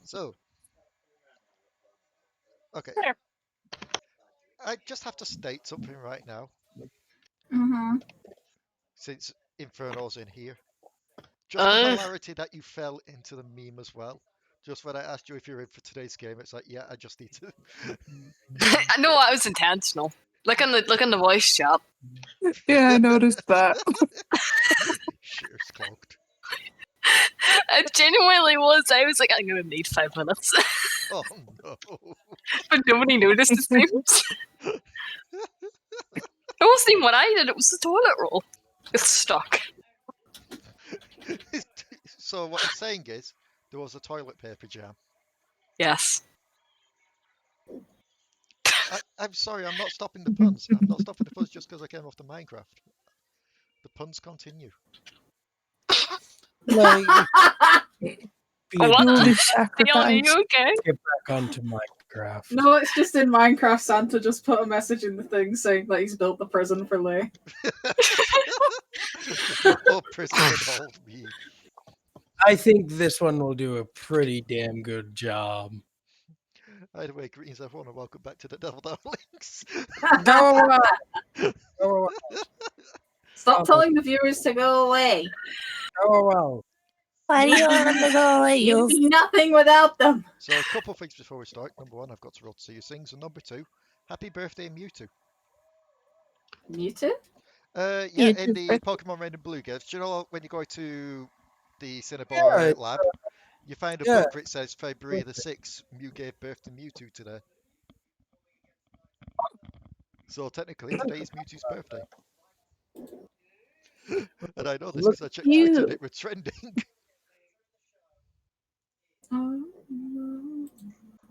So, okay. I just have to state something right now, since Inferno's in here. Just the hilarity that you fell into the meme as well. Just when I asked you if you're in for today's game, it's like, yeah, I just need to. No, that was intentional. Look in the voice chat. Yeah, I noticed that. Shears clogged. It genuinely was. I was like, I'm gonna need 5 minutes. Oh no. But nobody noticed it seems. It wasn't even what I did, it was the toilet roll. It's stuck. So what I'm saying is, there was a toilet paper jam. Yes. I'm sorry, I'm not stopping the puns. I'm not stopping the puns just because I came off the Minecraft. The puns continue. Like, What? Holy Dion, sacrifice. are you okay? get back onto Minecraft. No, it's just in Minecraft. Santa just put a message in the thing saying that he's built the prison for Leigh. Oh, prison would hold me. I think this one will do a pretty damn good job. Either way, greetings everyone and welcome back to the Devil Darlings. Go away! Go away! Stop telling the viewers to go away. Go away! Why do you want them to go away? You'll be nothing without them. So a couple of things before we start. Number one, I've got to roll to see you sings. And number two, happy birthday Mewtwo. Mewtwo? Yeah, Mewtwo's in the birthday. Pokemon Random Blue gifts, do you know when you go to the Cinnabar lab, you find a book where it says February the 6th, Mew gave birth to Mewtwo today. So technically, today is Mewtwo's birthday. And I know this because I checked Twitter and it was trending.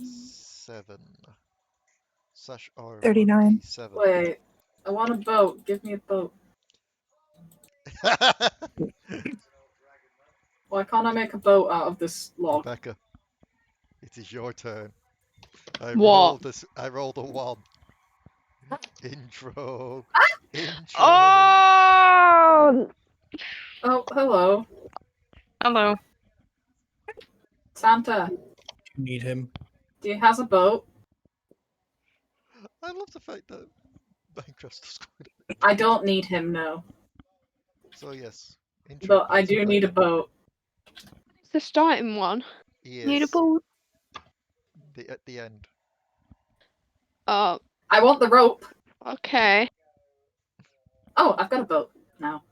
7 /R 39. 7. Wait, I want a boat. Give me a boat. Why can't I make a boat out of this log? Rebecca, it is your turn. I What? rolled a 1. Intro. Intro. Oh! Oh, hello. Hello. Santa, You need him. do you have a boat? I love the fact that Minecraft's just going. I don't need him, no. So yes. Intro But I points do for need a Rebecca. boat. It's the starting one. Yes. Need a boat. At the end. Oh, I want the rope. okay. Oh, I've got a boat now.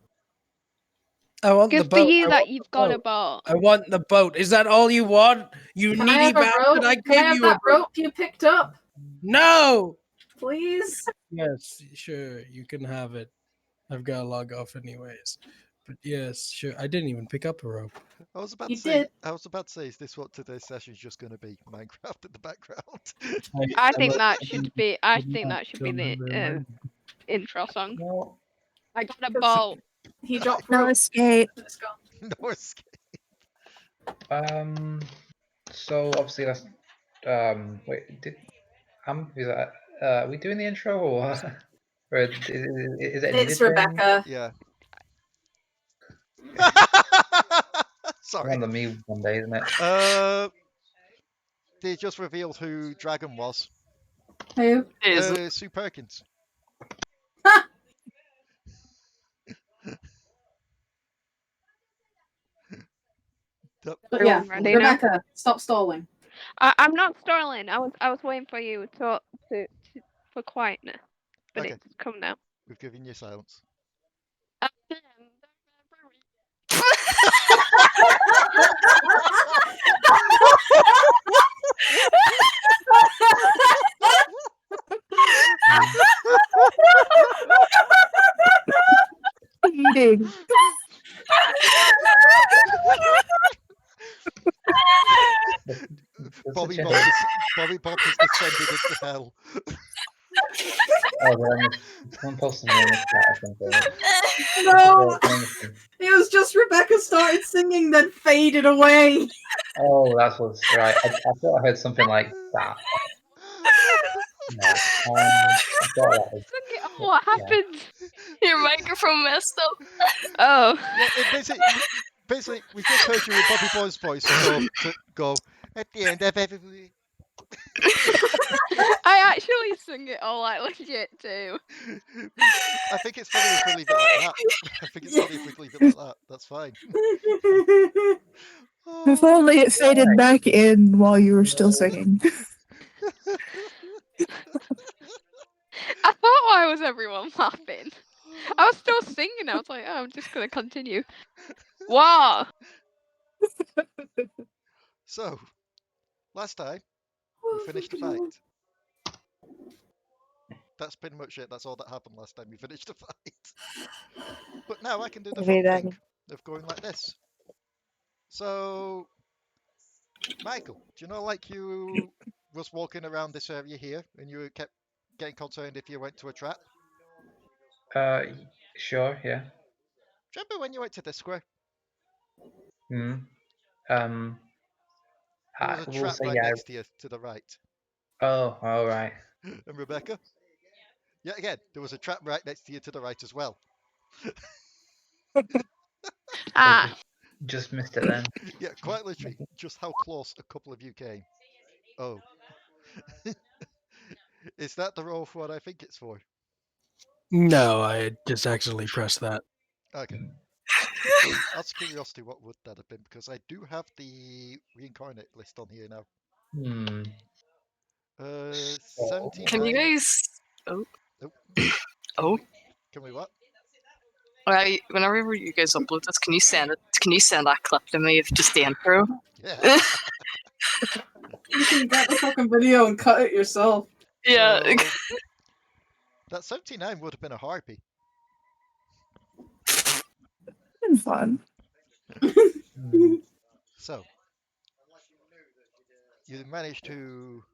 I want the Good for boat. you I that want you've the got a boat. boat. I want the boat. Is that all you want? You Can I needy have a rope? bastard! I Can I gave have you a that boat. rope you picked up? No! Please? Yes, sure, you can have it. I've got to log off anyways. But yes, sure. I didn't even pick up a rope. I was about You to say. did. I was about to say, is this what today's session is just going to be? Minecraft in the background. I think that should be. I think that should be the intro song. No. I got a boat. He dropped No rope. escape. It's gone. No escape. So obviously that's wait, is that are we doing the intro or what? Or is it a It's needed thing? Rebecca. Yeah. It's Sorry. on the me one day, isn't it? They just revealed who Dragon was. Who? Sue Perkins. But yeah, Ready now? Rebecca, stop stalling. I'm not stalling. I was waiting for you to for quietness, but Okay. it's come now. We've given you silence. Eating. Bobby Bob has descended into hell. Oh, someone posted me in the chat, I think. No! It was just Rebecca started singing, then faded away. Oh, that's what's right. I thought I heard something like that. No, I thought that was, What happened? Your microphone messed up. Oh. Yeah, basically, we just heard you with Bobby Boy's voice go, At the end of every... I actually sing it all like legit too. I think it's funny if we leave it like that. I think it's funny if we leave it like that. That's fine. If Oh. only it faded back in while you were still singing. I thought, why was everyone laughing? I was still singing. I was like, oh, I'm just gonna continue. Wow. So, last time we finished the fight. That's pretty much it. That's all that happened last time we finished the fight. But now I can do the fun thing of going like this. So, Michael, do you know, like you was walking around this area here, and you kept getting concerned if you went to a trap? Sure, yeah. Do you remember when you went to this square? Hmm. There was a We'll trap say right yeah. next to you, to the right. Oh, all right. And Rebecca? Yeah, again, there was a trap right next to you to the right as well. Ah. Just missed it then. Yeah, quite literally, just how close a couple of you came. Oh. Is that the roll for what I think it's for? No, I just accidentally pressed that. Okay. Out of curiosity, what would that have been? Because I do have the reincarnate list on here now. Hmm. 79. Can you guys? Oh. Nope. Oh. Can we what? Alright. Whenever you guys upload this, can you send it? Can you send that clip to me of just the intro? Yeah. You can get the fucking video and cut it yourself. Yeah. So, that 79 would have been a harpy. Been fun. Hmm. So, you managed to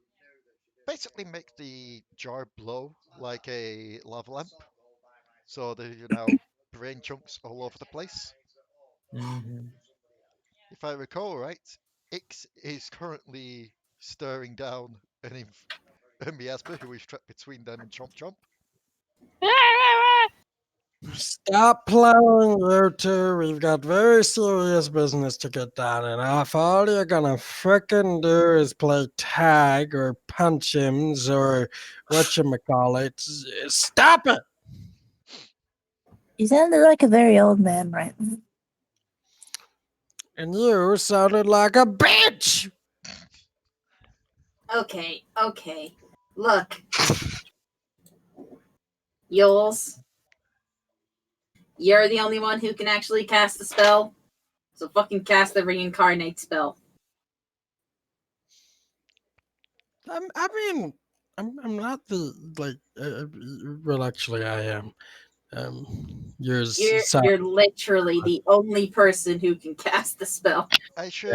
basically make the jar blow like a lava lamp. So there are now brain chunks all over the place. Mhm. If I recall right, Ix is currently staring down a miasma who is trapped between them and Chomp Chomp. Stop plowing, you two. We've got very serious business to get done, and if all you're gonna frickin' do is play tag or punch hims or whatchamacallit, stop it! You sounded like a very old man right now. And you sounded like a bitch! Okay. Look. Uylz. You're the only one who can actually cast the spell. So fucking cast the reincarnate spell. I'm not the, well, actually, I am. You're literally the only person who can cast the spell. I should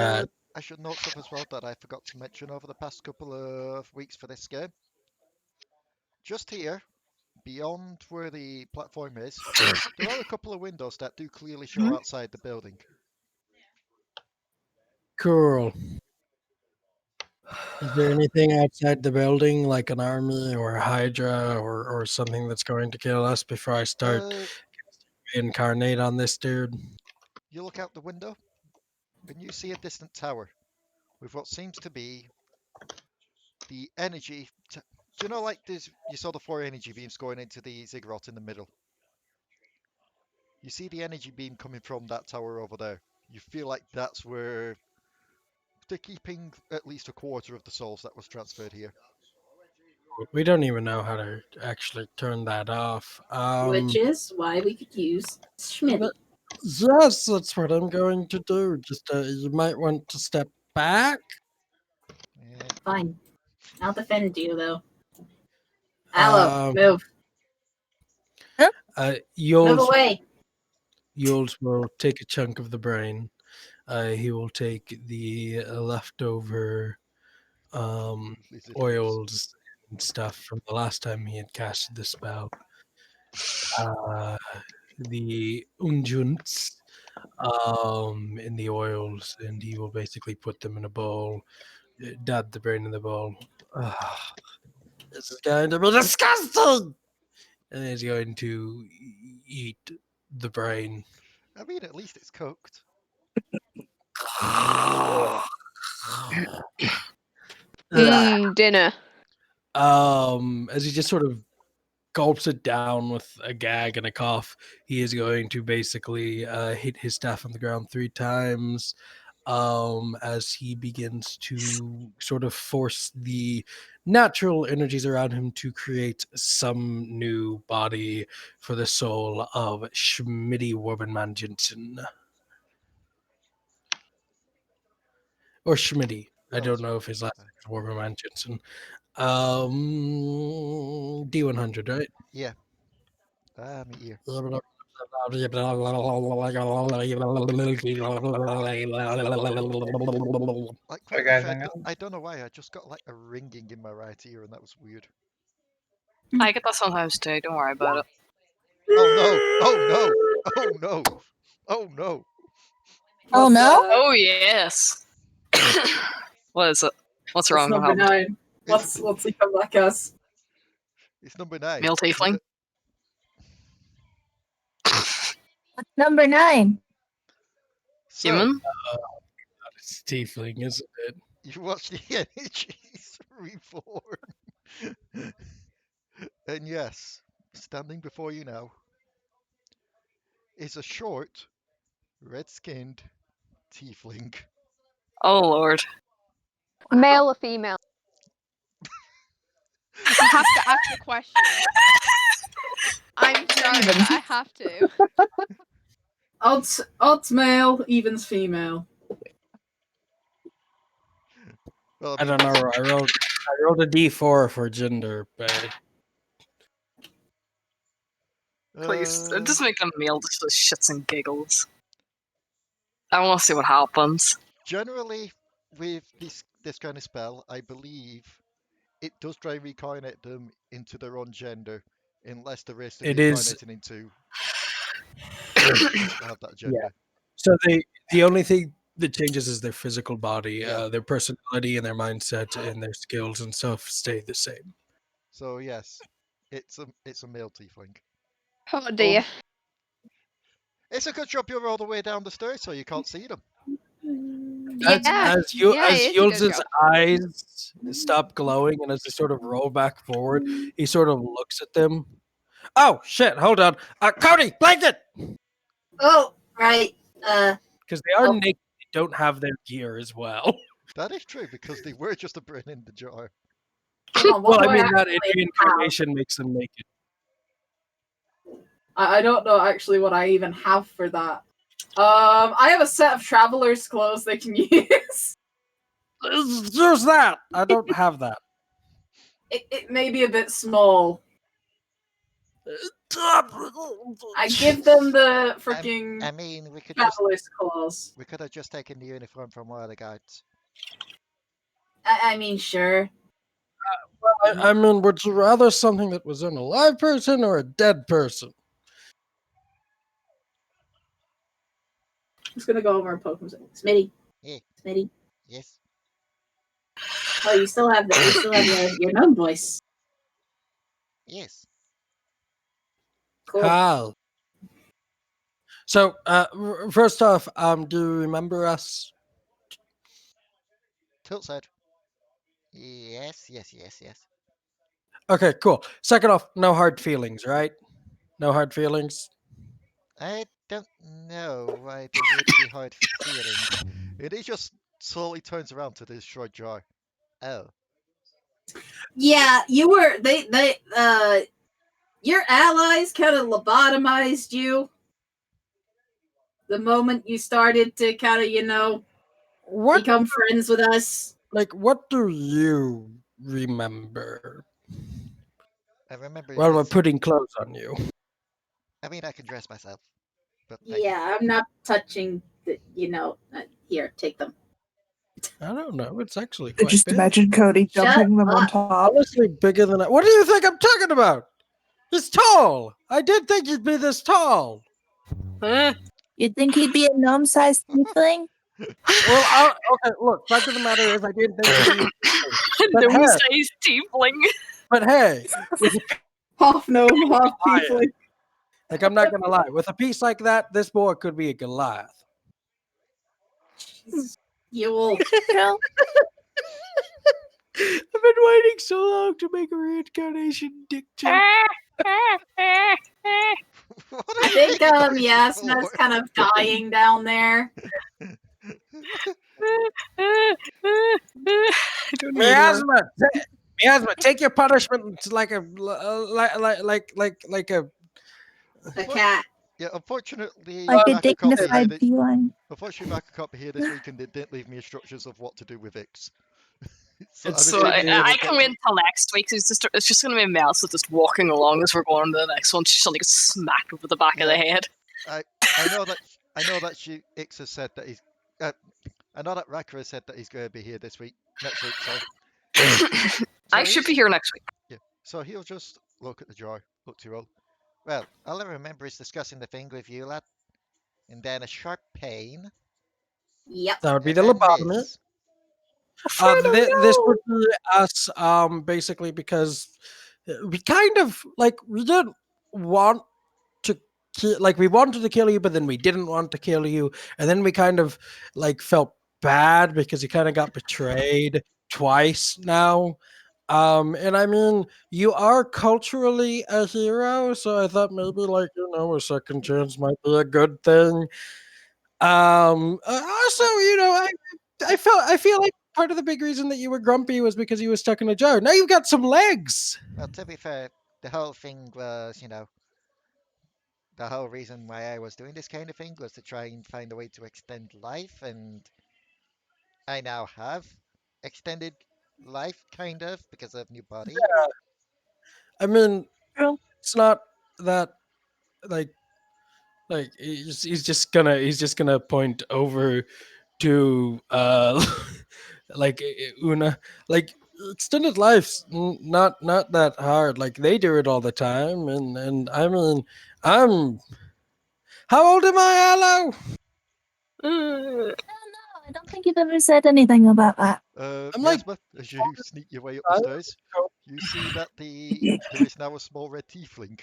note stuff as well that I forgot to mention over the past couple of weeks for this game. Just here, beyond where the platform is, there are a couple of windows that do clearly show outside the building. Cool. Is there anything outside the building, like an army or a hydra or something that's going to kill us before I start incarnate on this dude? You look out the window, and you see a distant tower with what seems to be the energy. Do you know, like this? You saw the 4 energy beams going into the ziggurat in the middle. You see the energy beam coming from that tower over there. You feel like that's where they're keeping at least a quarter of the souls that was transferred here. We don't even know how to actually turn that off. Which is why we could use Schmitty. Yes, that's what I'm going to do. Just you might want to step back. Yeah. Fine. I'll defend you, though. Allo, move. Move away. Uylz will take a chunk of the brain. He will take the leftover oils and stuff from the last time he had casted the spell. The unguents in the oils, and he will basically put them in a bowl, dab the brain in the bowl. This is going to be disgusting! And he's going to eat the brain. I mean, at least it's cooked. Dinner. As he just sort of gulps it down with a gag and a cough, he is going to basically hit his staff on the ground 3 times as he begins to sort of force the natural energies around him to create some new body for the soul of Schmitty Warbenman Jensen. Or Schmitty. I don't know if his last name is Warbenman Jensen. D100, right? Yeah. Me ear. Like quite Sorry, guys, literally, hang on. I don't know why. I just got like a ringing in my right ear, and that was weird. I get that sometimes too. Don't worry about it. Oh no! Oh no! Oh no! Oh no! Oh no? Oh yes. What is it? What's wrong? What Number happened? 9. What's he come back as? It's number 9. Male tiefling. What's number 9? So, Human. It's tiefling, isn't it? you watch the energies reform. And yes, standing before you now is a short, red-skinned tiefling. Oh lord. Male or female? I have to ask a question. I'm sorry, but I have to. Odds male, evens female. Well, I don't know. I rolled a D4 for gender, but Please, just make a male just for shits and giggles. I want to see what happens. generally, with this kind of spell, I believe it does try and reincarnate them into their own gender, unless the rest of It is- reincarnating into have that gender. so the only thing that changes is their physical body, Yeah. their personality and their mindset and their skills and stuff stay the same. So yes, it's a male tiefling. Oh dear. It's a good job you're all the way down the stairs, so you can't see them. Yeah. As it is a good Uylz's job. eyes stop glowing and as they sort of roll back forward, he sort of looks at them. Oh shit! Hold on, Cody, blanket! Oh, right. Because they are naked, they don't have their gear as well. That is true because they were just a brain in the jar. Hold on, what Well, do I mean that actually reincarnation makes them naked. I don't know actually what I even have for that. I have a set of traveler's clothes they can use. There's that. I don't have that. It may be a bit small. I give them the freaking I mean, we could traveler's clothes. have just taken the uniform from one of the guards. I mean, sure. I mean, would you rather something that was an alive person or a dead person? I'm just gonna go over and poke him. Smitty. Yeah. Smitty. Yes. Oh, you still have your gnome voice. Yes. Cool. Hal. So, first off, do you remember us? Tilt said. Yes. Okay, cool. Second off, no hard feelings, right? No hard feelings. I don't know why there would be hard feelings. He just slowly turns around to this short jar. Oh. Yeah, you were your allies kind of lobotomized you the moment you started to kind of, What, become friends with us. what do you remember? I remember. Well, we're this- putting clothes on you. I mean, I can dress myself. But Yeah, I'm not touching the, here, take them. I don't know. It's actually I quite just big. imagine Cody Shut dumping them on up. top. Honestly, bigger than I. What do you think I'm talking about? He's tall. I did think he'd be this tall. You'd think he'd be a gnome-sized tiefling? Well, okay. Look, fact of the matter is, I didn't think he'd be. But No hey, size tiefling. but hey, Half gnome, half tiefling. like I'm not gonna lie. With a piece like that, this boy could be a Goliath. You will. You know, I've been waiting so long to make a reincarnation dick joke. What I are you think making noises Yasna's for? kind of dying down there. I don't know anymore. Miasma, take your punishment like a A cat. Yeah, unfortunately, Like a Raka can't be here. dignified feline. Unfortunately, Raka can't be here this week, and they didn't leave me instructions of what to do with Ix. So I'm It's So assuming I we'll come get- in till next week. It's just going to be Melsa just walking along as we're going to the next one. She's suddenly gets smacked over the back of the head. I know that Ix has said that he's. I know that Raka has said that he's going to be here next week. Sorry. I should be here next week. Yeah. So he'll just look at the jar, look to roll. Well, all I remember is discussing the thing with you, lad, and then a sharp pain. Yep. that would be And the then lobotomy. this. This would be us, basically because we kind of we didn't want to kill, we wanted to kill you, but then we didn't want to kill you, and then we kind of felt bad because you kind of got betrayed twice now. And I mean, you are culturally a hero, so I thought maybe a second chance might be a good thing. Also, I feel like part of the big reason that you were grumpy was because you were stuck in a jar. Now you've got some legs. Well, to be fair, the whole thing was, the whole reason why I was doing this kind of thing was to try and find a way to extend life, and I now have extended life, kind of, because of new body. I mean, True. it's not that he's just gonna point over to Una, extended life's not that hard. They do it all the time, and I mean, I'm how old am I, Allo? No, I don't think you've ever said anything about that. I'm like- Yasma, as you sneak your way up the stairs, you see that there is now a small red tiefling.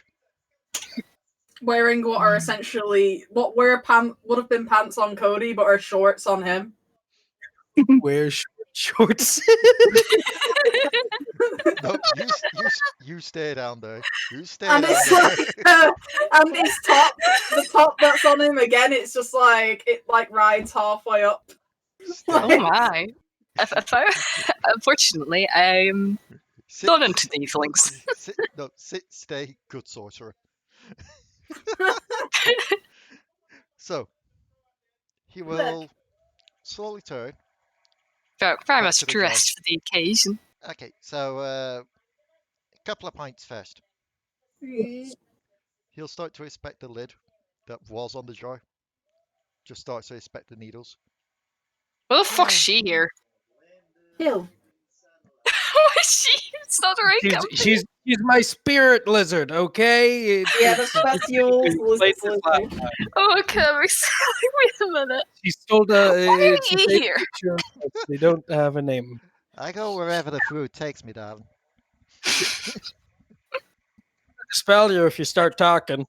Wearing what are essentially what would have been pants on Cody, but are shorts on him. Wear shorts. No, you stay down there. You stay And down it's there. and his top, the top that's on him again, it's just it rides halfway up. Oh my! Unfortunately, I'm Sit- not into tieflings. Stay, good sorcerer. So, he will slowly turn. Very Back much to the dressed for the occasion. Okay, so a couple of points first. He'll start to inspect the lid that was on the jar. Just starts to inspect the needles. What the fuck's she here? Ew. What is she? It's not the right company. She's my spirit lizard. Okay. Yeah, that's yours. Oh, okay. I'm excited. Wait a minute. She's told Why are you here? They don't have a name. I go wherever the food takes me, darling. Spell you if you start talking.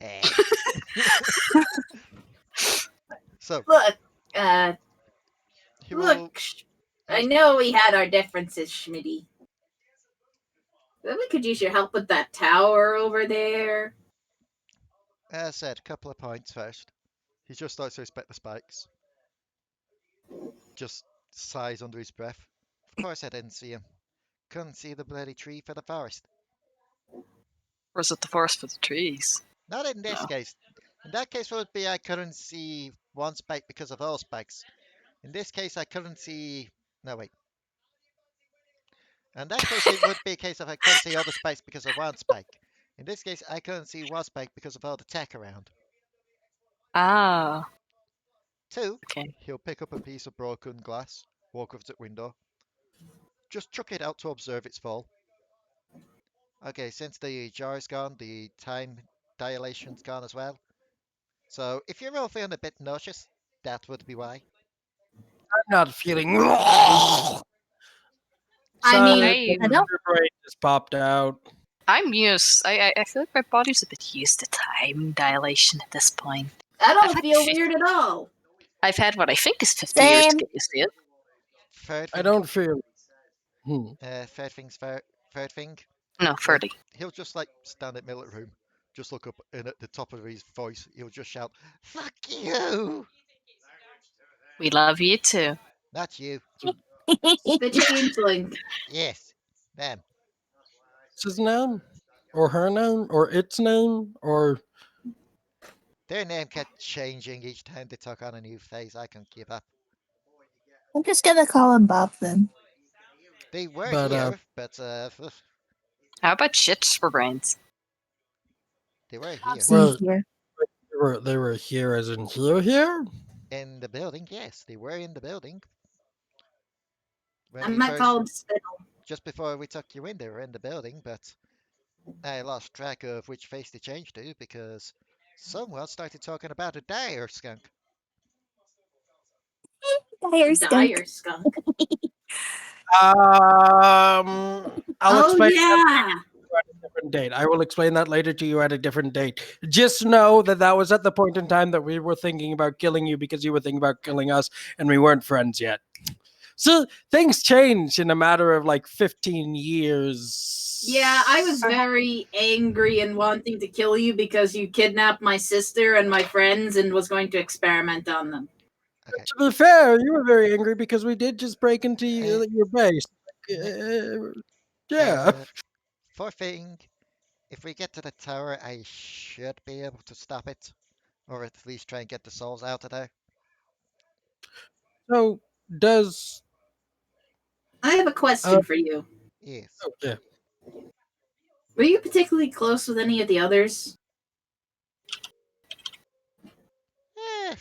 Eh. So, Look, he will. look. I know we had our differences, Schmitty. But we could use your help with that tower over there. As I said, a couple of points first. He just starts to inspect the spikes. Just sighs under his breath. Of course I didn't see him. Couldn't see the bloody tree for the forest. Or is it the forest for the trees? Not in this case. In that case, it would be I couldn't see one spike because of all spikes. In this case, I couldn't see. No, wait. In that case, it would be a case of I couldn't see all the spikes because of one spike. In this case, I couldn't see one spike because of all the tech around. Ah. 2, Okay. he'll pick up a piece of broken glass, walk over to the window, just chuck it out to observe its fall. Okay, since the jar is gone, the time dilation's gone as well. So if you're all feeling a bit nauseous, that would be why. I'm not feeling. I mean, I don't- Your brain just popped out. I'm used. I feel like my body's a bit used to time dilation at this point. I I've don't had feel 50 weird at all. I've had what I think is 50 years to Same. get used to it. Third I thing, don't feel. Third thing. No, 30. He'll just like stand at middle of the room, just look up, and at the top of his voice, he'll just shout, "Fuck you!" We love you too. Not you. The changeling. Yes, them. It's his name, or her name, or its name, or Their name kept changing each time they took on a new phase. I can't keep up. I'm just gonna call him Bob then. They were But, here, but How about shits for brains? they were here Bob's Well- here. they were here as in here. in the building. Yes, they were in the building. When I we might first, call him Spittle. just before we took you in, they were in the building, but I lost track of which face they changed to because someone started talking about a dire skunk. Dire skunk. Dire skunk. I'll Oh explain yeah. at a different date. I will explain that later to you at a different date. Just know that that was at the point in time that we were thinking about killing you because you were thinking about killing us, and we weren't friends yet. So things change in a matter of like 15 years. Yeah, I was very angry and wanting to kill you because you kidnapped my sister and my friends and was going to experiment on them. Okay. To be fair, you were very angry because we did just break into your base. Yeah. Fourth thing, if we get to the tower, I should be able to stop it, or at least try and get the souls out of there. So does I have a question for you. Yes. yeah. Were you particularly close with any of the others? Eh,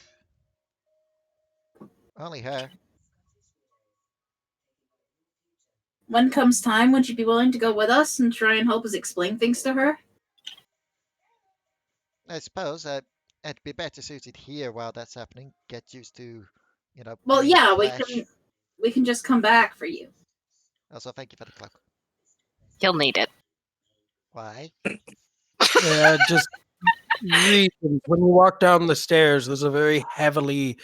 only her. When comes time, would you be willing to go with us and try and help us explain things to her? I suppose I'd be better suited here while that's happening. Get used to, Well, being yeah, flesh. we can just come back for you. Also, thank you for the cloak. He'll need it. Why? Yeah, just reasons. When you walk down the stairs, there's a very heavily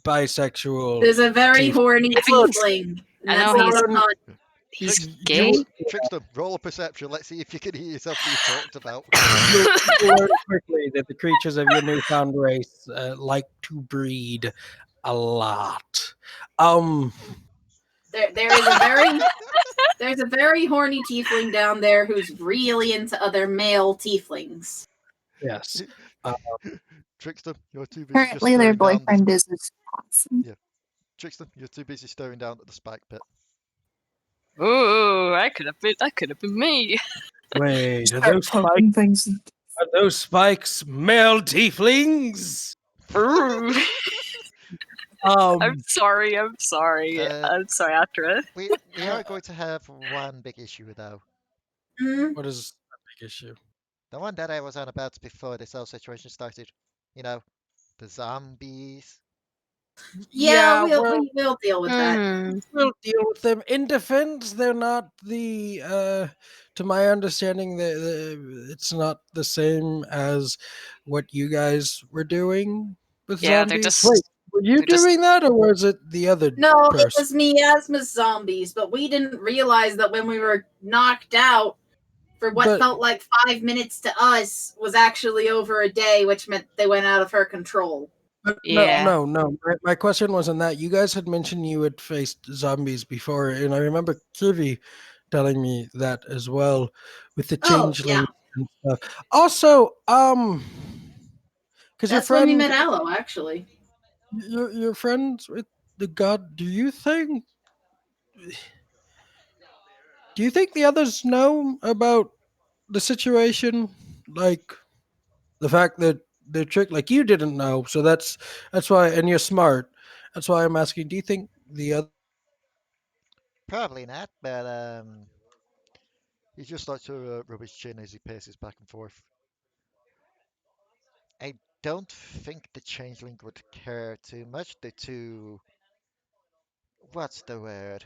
bisexual. There's a very Tief- horny I think tiefling. I That's know not he's- a pun. He's Tricks- gay. Trickstem, roll a perception. Let's see if you can hear yourself being talked about. You'll learn quickly that the creatures of your newfound race like to breed a lot. There is there's a very horny tiefling down there who's really into other male tieflings. Yes. Trickstem, you're too busy just Currently, their staring down. boyfriend is his awesome. Trickstem, you're too busy staring down at the spike pit. Ooh, that could have been me. Wait, are Start those poking things. spikes male tieflings? Ooh. Um, I'm sorry. I'm sorry, Atra. We are going to have one big issue though. Hmm? what is the big issue? The one that I was on about before this whole situation started. The zombies. Yeah, well, we'll deal with that. Hmm. we'll deal with them. In defense, they're not the. To my understanding, it's not the same as what you guys were doing with Yeah, zombies. they're just. Wait, were you they're just- doing that, or was it the other? No, it person? was miasma's zombies, but we didn't realize that when we were knocked out for what But- felt like 5 minutes to us was actually over a day, which meant they went out of her control. Yeah. No. My question wasn't that. You guys had mentioned you had faced zombies before, and I remember Kivi telling me that as well with the Oh, changeling yeah. and stuff. Also, because your That's when we friend, met Allo, actually. your friends with the god. Do you think the others know about the situation, like the fact that they're tricked? Like you didn't know, so that's why. And you're smart. That's why I'm asking. Do you think the other? Probably not, but he just starts to rub his chin as he paces back and forth. I don't think the changeling would care too much. They're too, what's the word?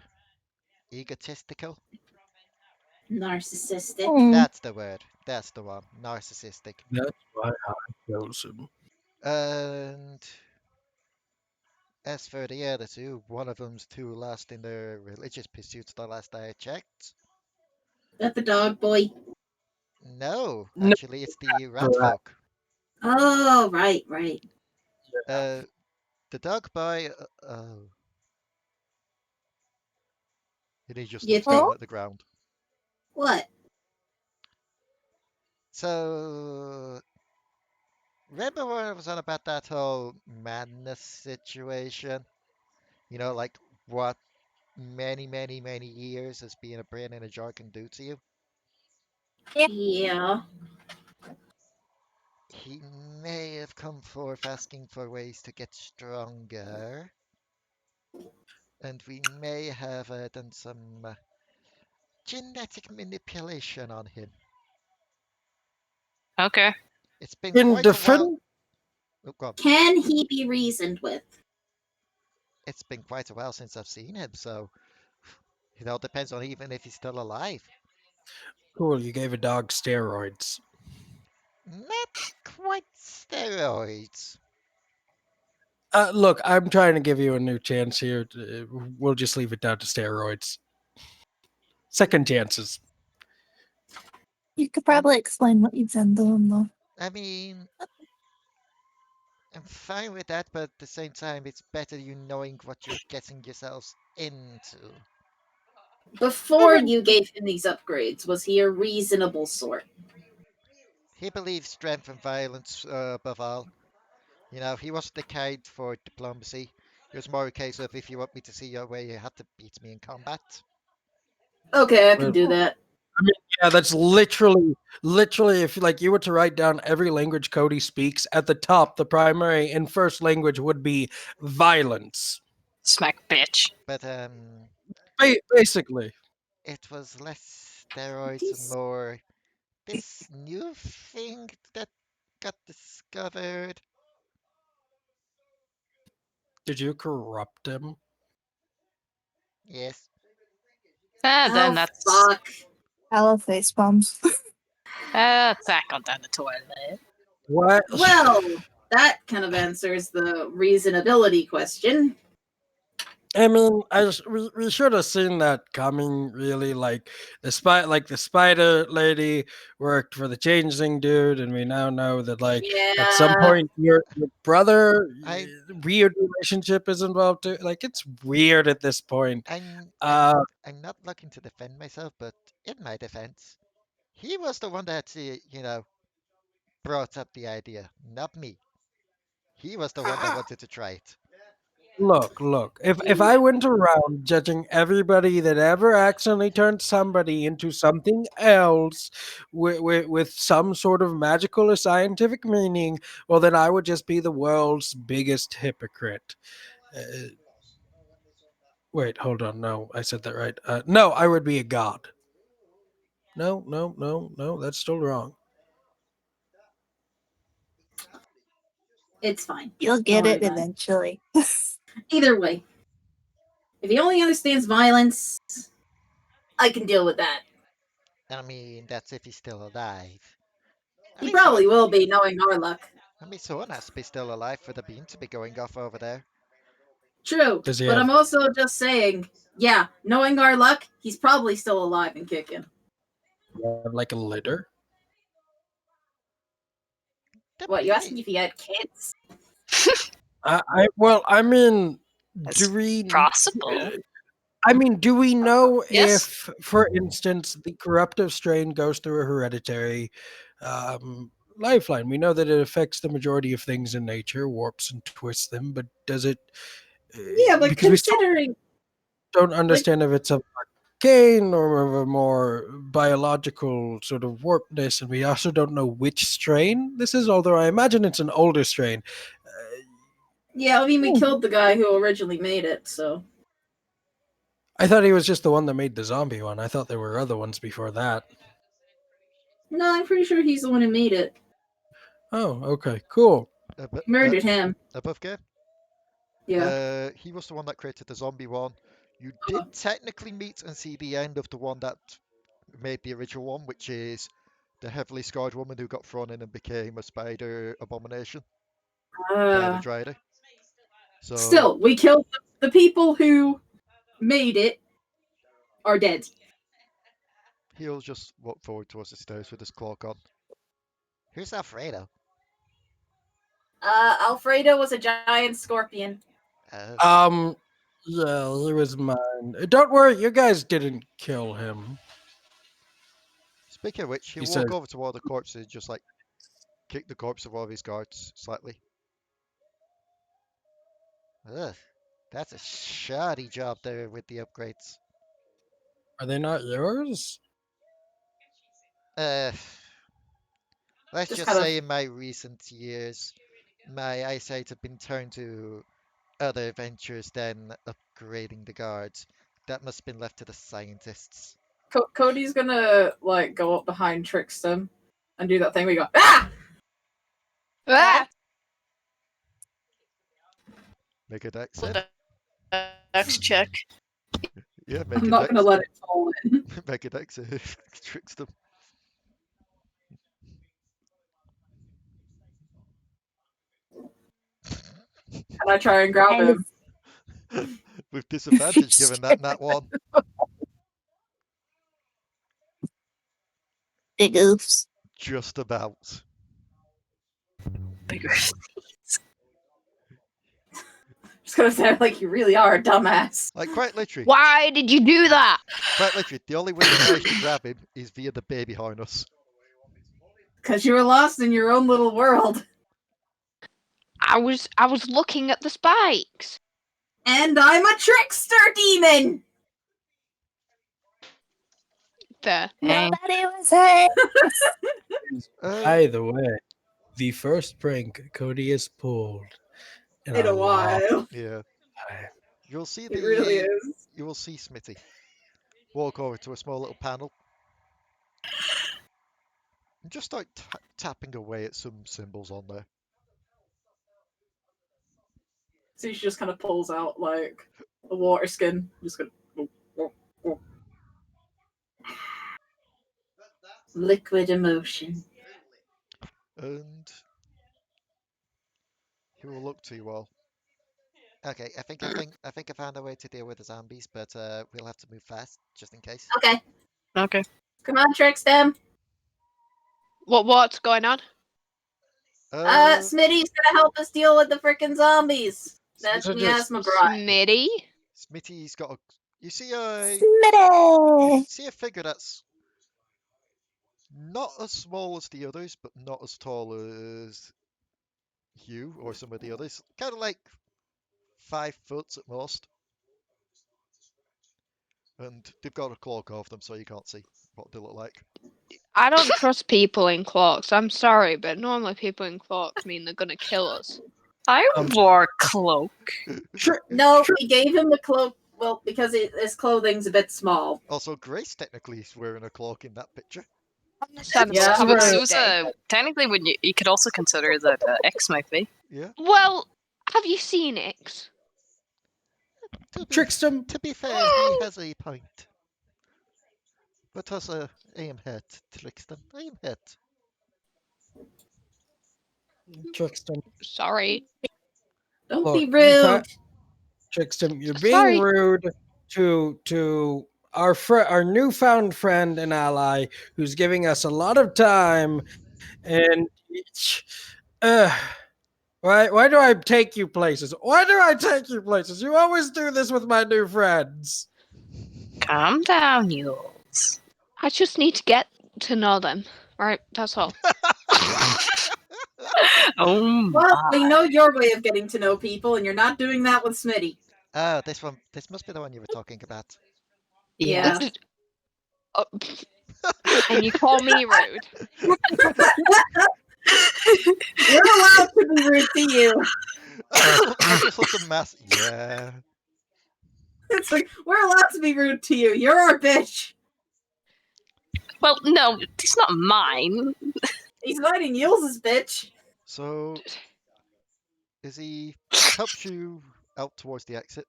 Egotistical? Narcissistic. Hmm. That's the word. That's the one. Narcissistic. That's why I chose him. And As for the other two, one of them's too lost in their religious pursuits the last I checked. That the dog boy. No, No, actually, it's the rat rat. folk. Oh, right. Uh, the dog boy, and he just You looks think down Oh, at the ground. what? So, remember when I was on about that whole madness situation? You know, like what many years as being a brain in a jar can do to you? Yeah. He may have come forth asking for ways to get stronger, and we may have done some genetic manipulation on him. Okay. It's been In quite a while. defense, Oh, God. Can he be reasoned with? It's been quite a while since I've seen him, so it all depends on even if he's still alive. cool. You gave a dog steroids. Not quite steroids. Look, I'm trying to give you a new chance here. We'll just leave it down to steroids. Second chances. you could probably explain what you've done to him, though. I mean, I'm fine with that, but at the same time, it's better you knowing what you're getting yourselves into. Before you gave him these upgrades, was he a reasonable sort? He believes strength and violence above all. You know, he wasn't the kind for diplomacy. It was more a case of if you want me to see your way, you have to beat me in combat. Okay, I can Well, do that. I mean, yeah, that's literally, if like you were to write down every language Cody speaks, at the top, the primary and first language would be violence. Smack bitch. But Basically, it was less steroids and These- more this new thing that got discovered. did you corrupt him? Yes. Then Oh, that's fuck. Hello, face bombs. that gone down the toilet. What? Well, that kind of answers the reasonability question. I mean, we should have seen that coming. Really, like the spider lady worked for the changeling dude, and we now know that like at some Yeah. point your brother I weird relationship is involved too. Like it's weird at this point. I'm Uh, I'm I'm not looking to defend myself, but in my defense, he was the one that brought up the idea, not me. He was the one that wanted to try it. look. If I went around judging everybody that ever accidentally turned somebody into something else with some sort of magical or scientific meaning, well, then I would just be the world's biggest hypocrite. Uh, wait, hold on. No, I said that right. No, I would be a god. No. That's still wrong. It's fine. You'll Don't get worry it about it. eventually. Either way, if he only understands violence, I can deal with that. I mean, that's if he's still alive. I He mean, someone, probably will be, knowing our luck. someone has to be still alive for the beam to be going off over there. True, Does he but have I'm also just saying, yeah, knowing our luck, he's probably still alive and kicking. like a litter? What, you Depends. asking if he had kids? I mean, It's do we? possible. I mean, do we know Yes. if, for instance, the corruptive strain goes through a hereditary lifeline? We know that it affects the majority of things in nature, warps and twists them, but does it? Yeah, but Because we still considering, don't like, understand if it's a arcane or of a more biological sort of warpness, and we also don't know which strain this is. Although I imagine it's an older strain. yeah, I mean, we Hmm. killed the guy who originally made it, so. I thought he was just the one that made the zombie one. I thought there were other ones before that. No, I'm pretty sure he's the one who made it. Oh, okay, cool. Murdered him. Above game. Yeah. He was the one that created the zombie one. You did technically meet and see the end of the one that made the original one, which is the heavily scarred woman who got thrown in and became a spider abomination by the Uh, Dryder. So Still, we killed the people who made it are dead. he'll just walk forward towards the stairs with his cloak on. Who's Alfredo? Alfredo was a giant scorpion. Yeah, he was mine. Don't worry, you guys didn't kill him. Speaking of which, he'll He walk says- over to one of the corpses, just like kick the corpse of one of his guards slightly. Ugh, that's a shoddy job there with the upgrades. Are they not yours? Let's Just just kind of- say in my recent years, my eyesight have been turned to other ventures than upgrading the guards. That must have been left to the scientists. Cody's gonna like go up behind Trickstem and do that thing where you go, ah! Ah! Make a dex Well, save. Dex check. Yeah, make I'm a not dex. gonna let it fall in. Make a dex save. Tricks them. Can I try and grab him? With disadvantage, given that nat one. Big oofs. Just about. Bigger. Just gonna sound like you really are a dumbass. Like, quite literally. Why did you do that? Quite literally, the only way you managed to grab him is via the baby harness. Because you were lost in your own little world. I was looking at the spikes. And I'm a trickster demon! There. Nobody was hurt. By the way, the first prank Cody has pulled In a long while. Yeah. time. You'll see It really is. You will see Smitty walk over to a small little panel and just start tapping away at some symbols on there. So she just kind of pulls out like a water skin. Just gonna liquid emotion. And he will look to you all. Okay, I think I found a way to deal with the zombies, but we'll have to move fast just in case. Okay. Okay. Come on, Trickstem. What's going on? Smitty's gonna help us deal with the frickin' zombies. That's So just- Miasma Bride. Smitty? Smitty's got a. You see Smitty. a figure that's not as small as the others, but not as tall as you or some of the others. Kind of like 5 foot at most. And they've got a cloak over them, so you can't see what they look like. I don't trust people in cloaks. I'm sorry, but normally people in cloaks mean they're gonna kill us. I wore cloak. No, we gave him the cloak. Well, because his clothing's a bit small. Also, Grace technically is wearing a cloak in that picture. Yeah. Susa, technically, when you could also consider that X might be. Yeah. Well, have you seen Ix? Trickstem. To be fair, he has a point. But also, I am hurt, Trickstem. I am hurt. Trickstem. Sorry. Don't Look, be rude. Trickstem, you're being Sorry. rude to our newfound friend and ally who's giving us a lot of time. And why do I take you places? Why do I take you places? You always do this with my new friends. Calm down, Uylz. I just need to get to know them. Right, that's all. Oh Well, we my. know your way of getting to know people, and you're not doing that with Smitty. Oh, this one. This must be the one you were talking about. Yeah. Oh, and you call me rude. We're allowed to be rude to you. I just looked at mass. Yeah. It's like, we're allowed to be rude to you. You're our bitch. Well, no, it's not mine. He's fighting Uylz's bitch. So, as he helps you out towards the exit,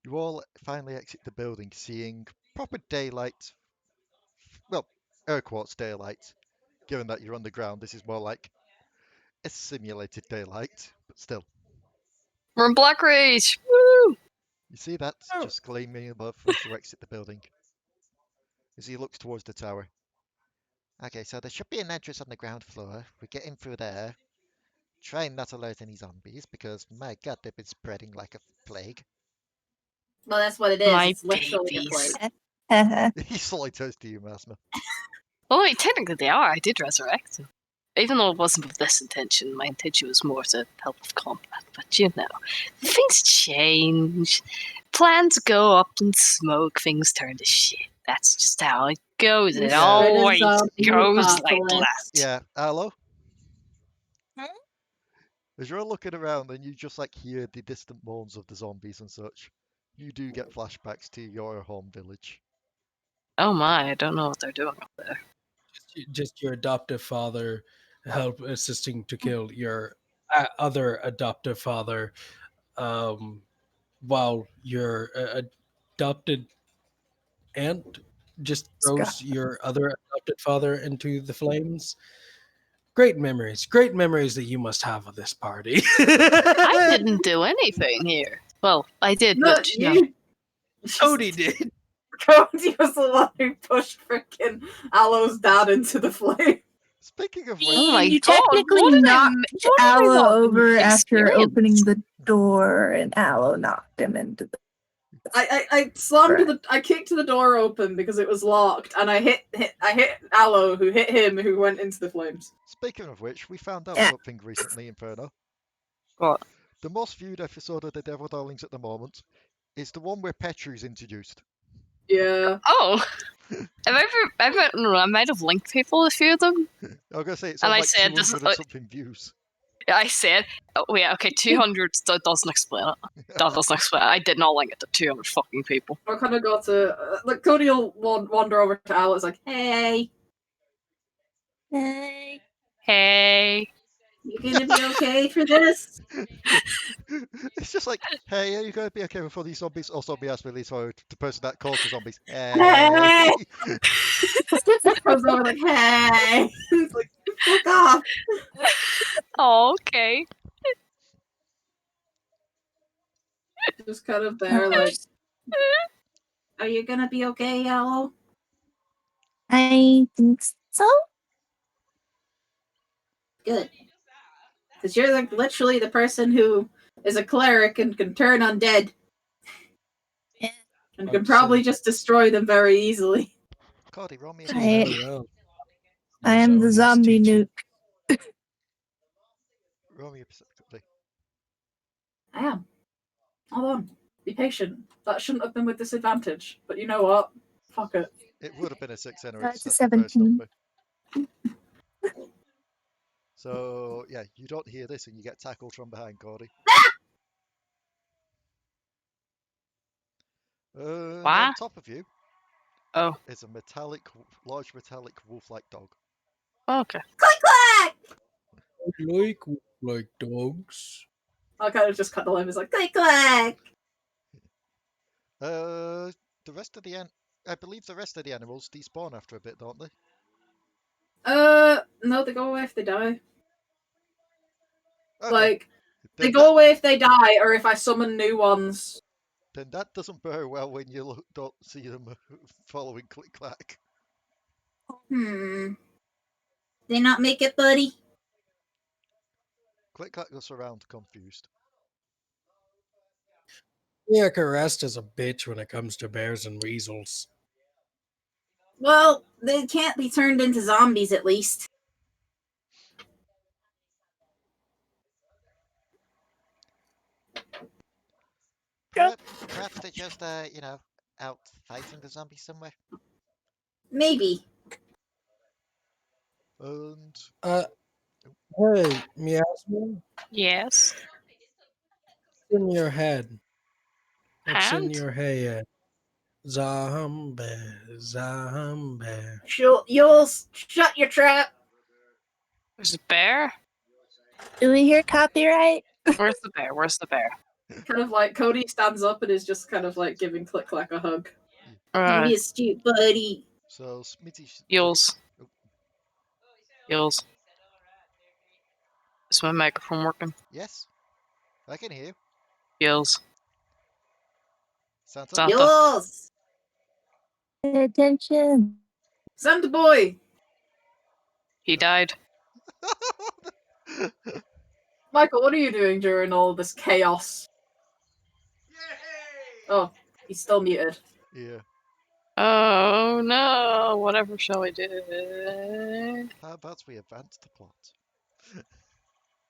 you all finally exit the building, seeing proper daylight. Well, air quotes daylight. Given that you're underground, this is more like It's simulated daylight, but still. We're in Black Rage! Woo! You see that Oh. just gleaming above as you exit the building. As he looks towards the tower. Okay, so there should be an entrance on the ground floor. We get in through there. Try not to alert any zombies, because my god, they've been spreading like a plague. Well, that's what it is. My It's literally a babies. plague. He slowly turns to you, Masma. Well, wait, technically they are. I did resurrect them. Even though it wasn't with this intention, my intention was more to help with combat. But you know, things change. Plans go up in smoke, things turn to shit. That's just how it goes. It Yeah. always Zombie goes like apocalypse. that. Yeah, Allo? Hmm? As you're looking around and you just like hear the distant moans of the zombies and such, you do get flashbacks to your home village. Oh my, I don't know what they're doing up there. Just your adoptive father assisting to kill your other adoptive father, while your adopted aunt just throws your other adopted father into the flames. Great memories that you must have of this party. I didn't do anything here. Well, I did, No, but no. you. Cody did. Cody was the one who pushed freaking Allo's dad into the flame. Speaking of Oh which, my You god, technically what did I knocked what have I Allo not over after experienced? opening the door, and Allo knocked him into the. I slammed I kicked the door open because it was locked, and I hit Allo, who hit him, who went into the flames. speaking of which, we found out Yeah. something recently, Inferno. What? The most viewed episode of the Devil Darlings at the moment is the one where Petru's introduced. Yeah. Oh. I might have linked people, a few of them. I was gonna say it's And on I like said this 200 and something views. I said, oh yeah, okay, 200 doesn't explain it. That doesn't explain it. I did not link it to 200 fucking people. I kind of got to like Cody will wander over to Allo. It's like, hey, Hey. Hey. you gonna be okay for this? It's just like, hey, are you going to be okay before these zombies? Oh, zombie asked me, Leigh, so the person that calls the zombies. Hey! Hey! Comes over like, hey. It's like, fuck off. Oh, okay. Just kind of there, like, are you gonna be okay, Allo? I think so. Good. Because you're like literally the person who is a cleric and can turn undead. Yeah. And I'd can probably say- just destroy them very easily. Cody, roll me a See I- how well I your am the zombies zombie teach you. nuke. Roll me a perception. I am. Hold on. Be patient. That shouldn't have been with disadvantage. But you know what? Fuck it. It would have been a 6 anyway, It's 'cause a that's the first 17. number. So, yeah, you don't hear this and you get tackled from behind, Cody. On What? top of you Oh, is a large metallic wolf-like dog. okay. Click clack! Like dogs. I kind of just cut the line. It's like, click clack! The rest of the I believe the rest of the animals despawn after a bit, don't they? No, they go away if they die. Okay. Like, they Then go away if they die, or if I summon new ones. Then that doesn't bear well when you don't see them following click clack. They not make it, buddy? Click clack looks around confused. Yeah, Carest is a bitch when it comes to bears and weasels. Well, they can't be turned into zombies, at least. Perhaps they're just, out fighting the zombies somewhere. Maybe. And Hey, Miasma, Yes. what's in your head? What's in And? your head? Zombie. Uylz, shut your trap! There's a bear? Do we hear copyright? Where's the bear? Where's the bear? Kind of like, Cody stands up and is just kind of like giving Click Clack a hug. Alright. Missed you, buddy. so Smitty. Uylz. Oh, Uylz. Is my microphone working? Yes, I can hear you. Uylz. Santa. Santa. Yours! Pay attention. Santa boy! He died. Michael, what are you doing during all this chaos? Oh, he's still muted. Yeah. Oh no! Whatever shall we do? How about we advance the plot?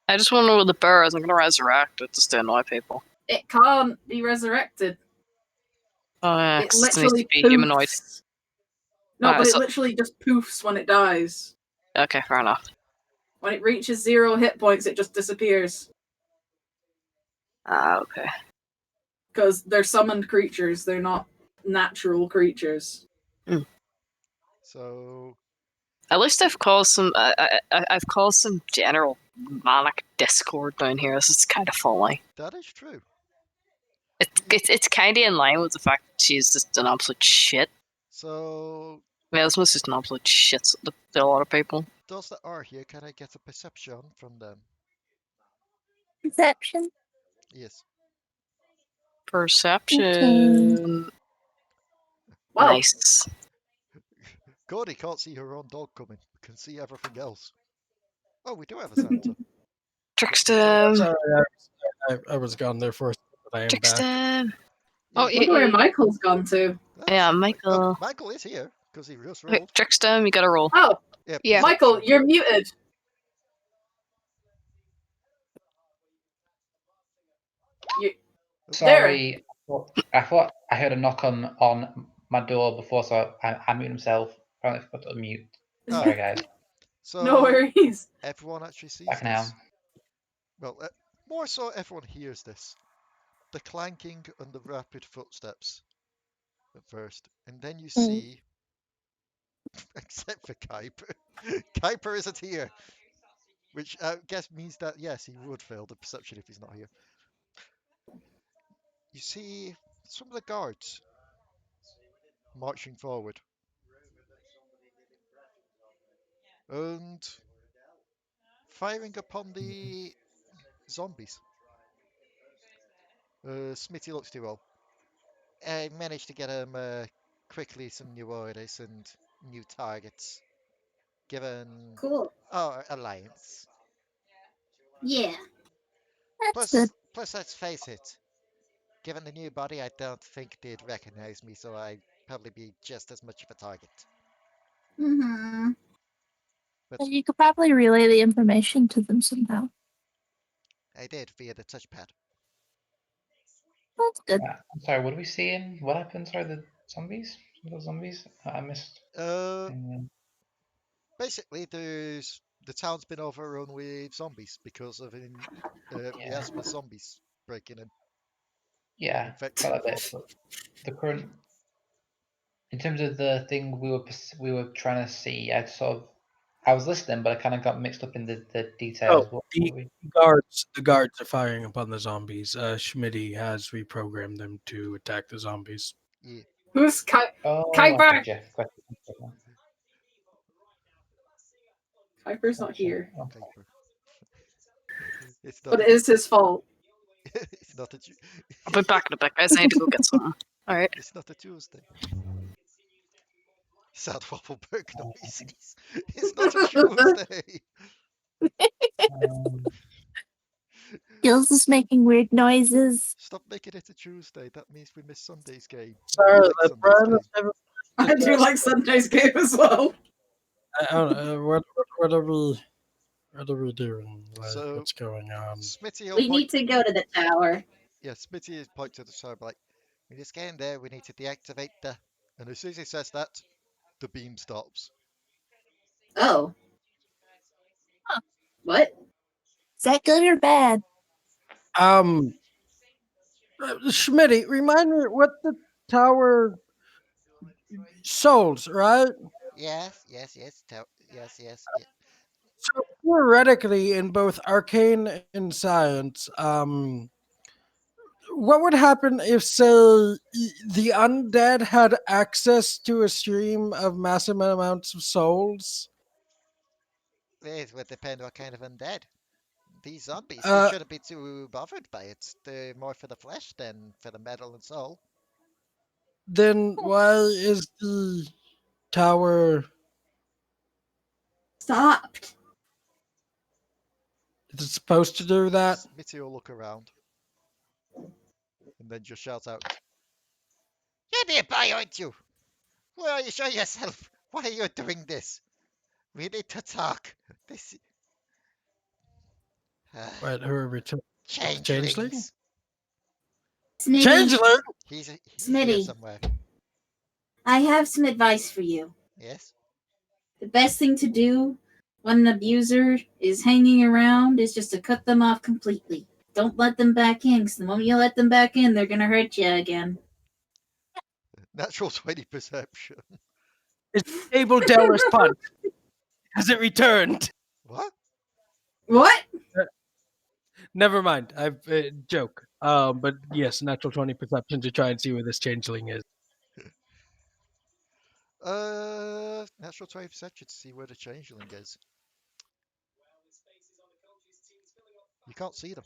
I just want to know what the bear is. I'm gonna resurrect it just to annoy people. It can't be resurrected. Oh yeah, It 'cause it needs to literally be humanoid. poofs. No, Alright, but it so- literally just poofs when it dies. Okay, fair enough. When it reaches 0 hit points, it just disappears. Ah, okay. Because they're summoned creatures, they're not natural creatures. So, At least I've caused some. I've caused some general manic discord down here. This is kind of funny. that is true. It's kind of in line with the fact that she's just an absolute shit. So, I mean, this was just an absolute shit to a lot of people. those that are here, can I get a perception from them? Perception. Yes. Perception. Wow. Nice. Codi can't see her own dog coming, can see everything else. Oh, we do have a Santa. Trickstem. Sorry, I was gone there first, but I am back. Trickstem. Oh, Yeah. Look where Michael's gone to. Yeah, Oh, Michael. Michael is here, because he just Okay, rolled. Trickstem, you gotta roll. Oh, Yeah. Michael, perception. you're muted. You, Sorry, I thought I heard a knock on my door before, so I muted himself. Apparently, I forgot to unmute. Oh. Sorry, guys. So, no worries. everyone actually sees Back now. this. Well, more so everyone hears this. The clanking and the rapid footsteps at first. And then you see, except for Kuiper, Kuiper isn't here. Which I guess means that, yes, he would fail the perception if he's not here. You see some of the guards marching forward. And firing upon the zombies. Smitty looks too well. I managed to get him quickly some new orders and new targets. Given Cool. our alliance. Yeah. That's good. Plus, let's face it. Given the new body, I don't think they'd recognize me, so I'd probably be just as much of a target. Mm-hmm. But You could probably relay the information to them somehow. I did via the touchpad. That's good. I'm sorry, what are we seeing? What happened? Sorry, the zombies? The zombies? I missed. Basically, the town's been overrun with zombies because of miasma zombies breaking in. Yeah, Infecting quite a the bit. plot. But the current, in terms of the thing we were trying to see, I was listening, but I kind of got mixed up in the details. Oh, What the guards are firing upon the zombies. Schmitty has reprogrammed them to attack the zombies. Yeah. Who's Oh, Kuiper? gotcha. Kuiper's not here. Kuiper. It's not. But it is his fault. It's not a. I'll be back in a bit, guys. I need to go get something. Alright. It's not a Tuesday. Sad Waffleberg noises. It's not a Tuesday. Uylz is making weird noises. Stop making it a Tuesday. That means we miss Sunday's game. Sorry, Like the Sunday's brand game. is never. I do like Sunday's game as well. What are we doing? Like, So, what's going on? Smitty will We point. need to go to the tower. Yeah, Smitty is point to the side like, we just get in there. We need to deactivate the. And as soon as he says that, the beam stops. Oh. Huh. What? Is that good or bad? Schmitty, remind me what the tower souls, right? Yes. Yes. So theoretically, in both arcane and science, what would happen if, say, the undead had access to a stream of massive amounts of souls? It would depend what kind of undead. these zombies, you Uh, shouldn't be too bothered by it. They're more for the flesh than for the metal and soul. Then why is the tower? Stopped. Is it supposed to do that? Mitty will look around and then just shout out, "You're nearby, aren't you? Where are you? Show yourself. Why are you doing this? We need to talk. This Wait, who are we talking? changelings. Smitty, Changeling. He's here Smitty. somewhere. I have some advice for you. Yes. The best thing to do when an abuser is hanging around is just to cut them off completely. Don't let them back in, because the moment you let them back in, they're going to hurt you again. Natural 20 perception. It's able to respond. Has it returned? What? What? Never mind. I've joke. But yes, natural 20 perception to try and see where this changeling is. Natural 20 perception to see where the changeling is. You can't see them.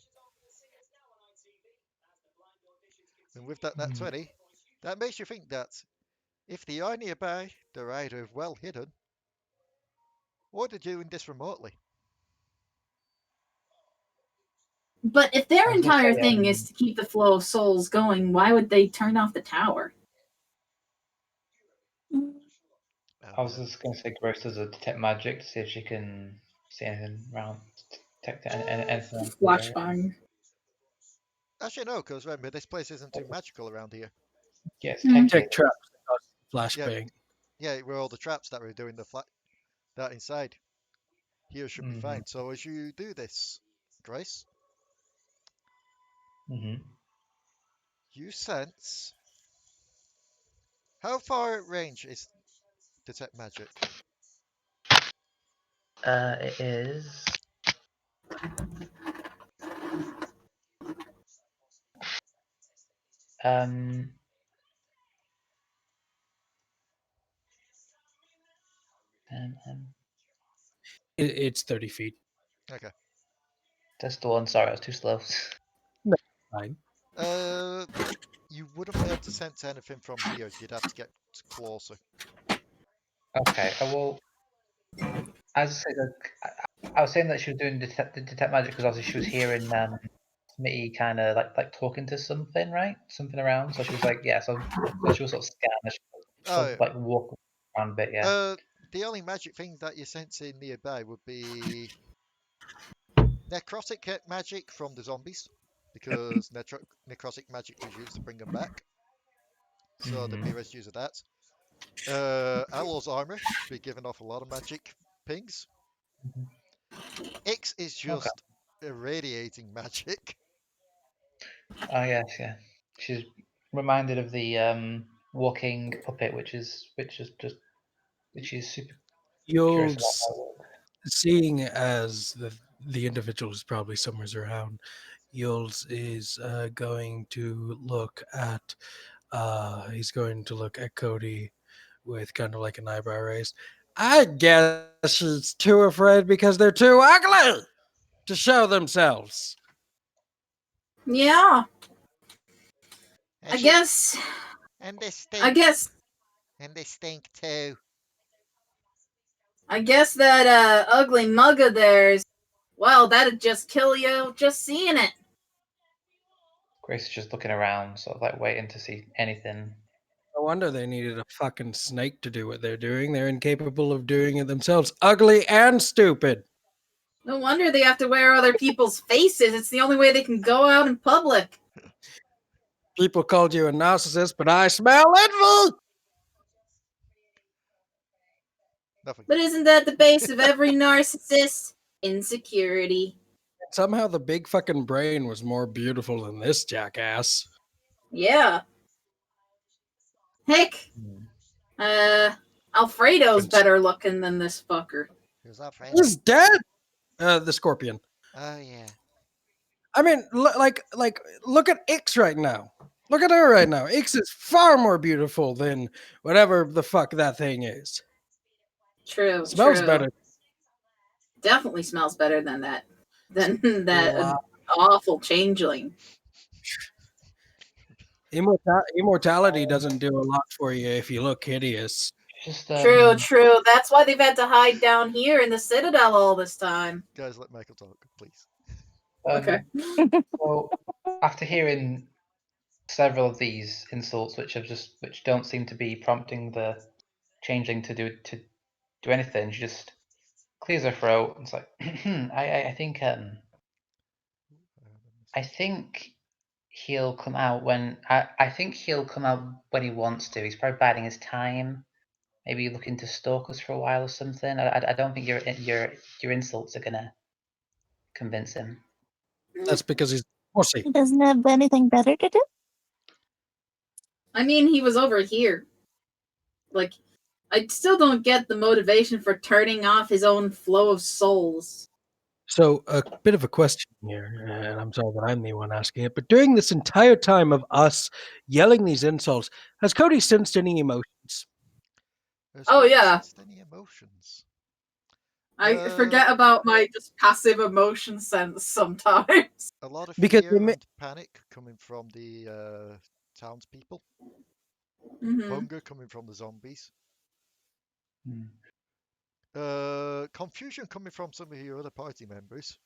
And with that nat 20, that makes you think that if they are nearby, they're either well hidden or they're doing this remotely. But if their I was gonna entire say, thing is to keep the flow of souls going, why would they turn off the tower? I was just going to say, Grace does a detect magic to see if she can see anything around, detect anything. around the Watch area. fire. Actually, no, because remember, this place isn't too magical around here. Yes, Hmm. technically. Check traps. Flashbang. Yeah. Yeah, where all the traps that were doing that inside. Here should be Mhm. fine. So as you do this, Grace, Mm-hmm. you sense. How far range is detect magic? It is. Um. It's 30 feet. Okay. That's the one. Sorry, I was too slow. Fine. You wouldn't be able to sense anything from here. You'd have to get closer. Okay. Well, as I said, I was saying that she was doing detect magic because obviously she was hearing Smitty kind of like talking to something, right? Something around. So she was like, yeah. So she was sort of scanning. She Oh, was like walking around a bit, yeah. the only magic thing that you're sensing nearby would be necrotic magic from the zombies, because necrotic magic was used to bring them back. So there'd be residue of that. Allo's armor should be giving off a lot of magic pings. X is just irradiating magic. Oh yes, yeah. She's reminded of the walking puppet, which is super curious about Uylz, that work. seeing as the individual is probably somewhere around, Uylz is going to look at he's going to look at Codi with kind of like an eyebrow raised. I guess she's too afraid because they're too ugly to show themselves. Yeah, And I guess. And they stink. I guess. And they stink too. I guess that ugly mug of theirs. Well, that'd just kill you just seeing it. Grace is just looking around, sort of like waiting to see anything. No wonder they needed a fucking snake to do what they're doing. They're incapable of doing it themselves. Ugly and stupid. No wonder they have to wear other people's faces. It's the only way they can go out in public. People called you a narcissist, but I smell envy. Nothing. But isn't that the base of every narcissist? Insecurity. Somehow the big fucking brain was more beautiful than this jackass. Yeah. Heck. Alfredo's better looking than this fucker. Who's that, Fran? He's dead. The scorpion. Oh yeah. I mean, look at Ix right now. Look at her right now. Ix is far more beautiful than whatever the fuck that thing is. True. Smells true. better. Definitely smells better than that. than that Wow. awful changeling. Immortality doesn't do a lot for you if you look hideous. Just True. That's why they've had to hide down here in the Citadel all this time. Guys, let Michael talk, please. Okay. So after hearing several of these insults, which don't seem to be prompting the changeling to do anything, she just clears her throat and it's like, I think he'll come out when he wants to. He's probably biding his time. Maybe looking to stalk us for a while or something. I don't think your insults are gonna convince him. That's because he's pussy. He doesn't have anything better to do. I mean, he was over here. Like, I still don't get the motivation for turning off his own flow of souls. So a bit of a question here, and I'm sorry that I'm the one asking it, but during this entire time of us yelling these insults, has Cody sensed any emotions? Oh, yeah. Sensed any emotions? I forget about my just passive emotion sense sometimes. A lot of Because fear and panic coming from the townspeople. Mhm. Hunger coming from the zombies. Confusion coming from some of your other party members.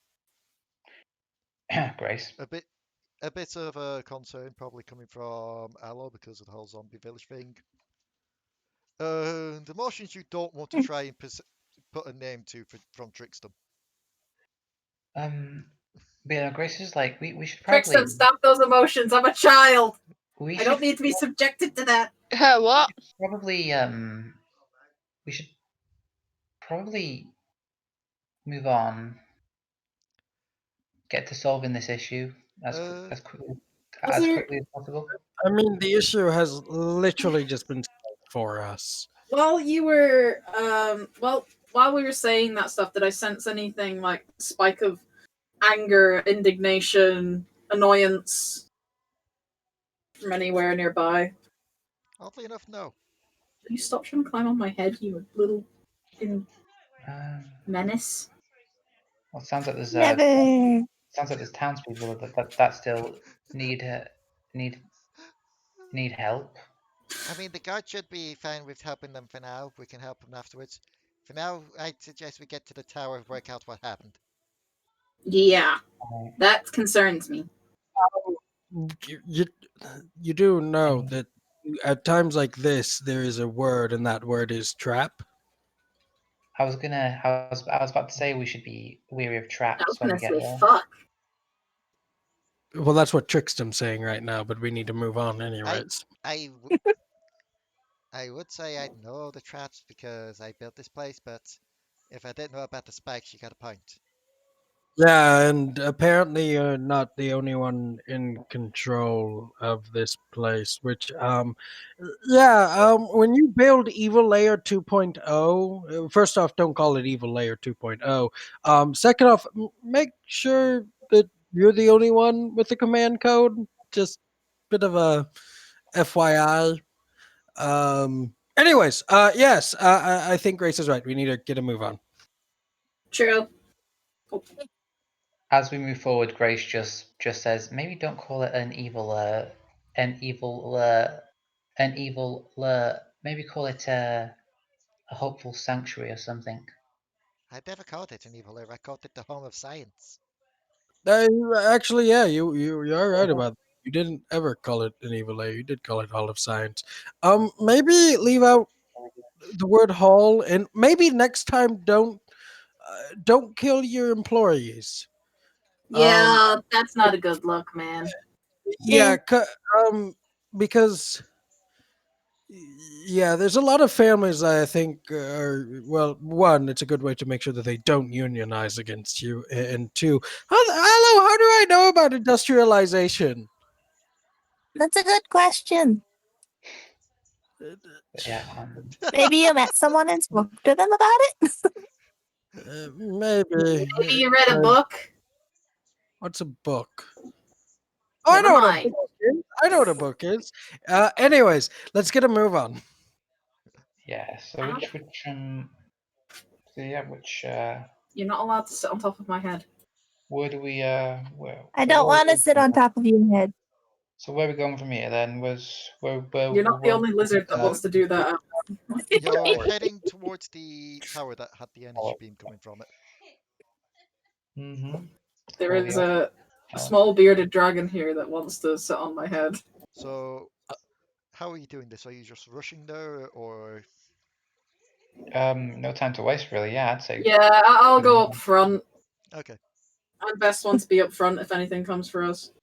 Grace. A bit of a concern probably coming from Allo because of the whole zombie village thing. The emotions you don't want to try and put a name to from Trickstem. But yeah, Grace is like, we should probably Trickstem, stop those emotions. I'm a child. we I should don't need to be subjected to that. What? probably we should probably move on. Get to solving this issue as quickly as possible. I mean, the issue has literally just been solved for us. While you were, while we were saying that stuff, did I sense anything like spike of anger, indignation, annoyance from anywhere nearby? Oddly enough, no. Will you stop trying to climb on my head, you little menace? Well, it sounds like there's Never. townspeople that still need help. I mean, the guard should be fine with helping them for now. We can help them afterwards. For now, I'd suggest we get to the tower and work out what happened. Yeah, that concerns me. You do know that at times like this, there is a word, and that word is trap. I was about to say we should be weary of traps when we get there. Fuck. Well, that's what Trickstem's saying right now, but we need to move on anyways. I would say I know the traps because I built this place, but if I didn't know about the spikes, you got a point. Yeah, and apparently you're not the only one in control of this place, which when you build Evil Layer 2.0, first off, don't call it Evil Layer 2.0. Second off, make sure that you're the only one with the command code. Just bit of a FYI. Anyways, yes, I think Grace is right. We need to get a move on. True. As we move forward, Grace just says, maybe don't call it an evil maybe call it a hopeful sanctuary or something. I never called it an evil lair. I called it the home of science. Actually, yeah, you're right about that. You didn't ever call it an evil layer. You did call it Hall of Science. Maybe leave out the word hall, and maybe next time don't kill your employees. Yeah, that's not a good look, man. Yeah, because yeah, there's a lot of families I think are, well, one, it's a good way to make sure that they don't unionize against you, and two, hello, how do I know about industrialization? That's a good question. Yeah. Maybe you met someone and spoke to them about it? Maybe. Maybe you read a book? What's a book? Oh, I know what a book is. I know what a book is. Anyways, let's get a move on. Yeah. So which You're not allowed to sit on top of my head. Where do we where? I so don't where want to we sit going on from- top of your head. So where are we going from here then? Where You're not the only lizard that Uh, wants to do that. You're Forward. heading towards the tower that had the energy beam coming from it. Mm-hmm. There Oh, is yeah. a small bearded dragon here that wants to sit on my head. So, how are you doing this? Are you just rushing there, or No time to waste, really. Yeah, I'd say. Yeah, I'll go up front. okay? I'm best one to be up front if anything comes for us.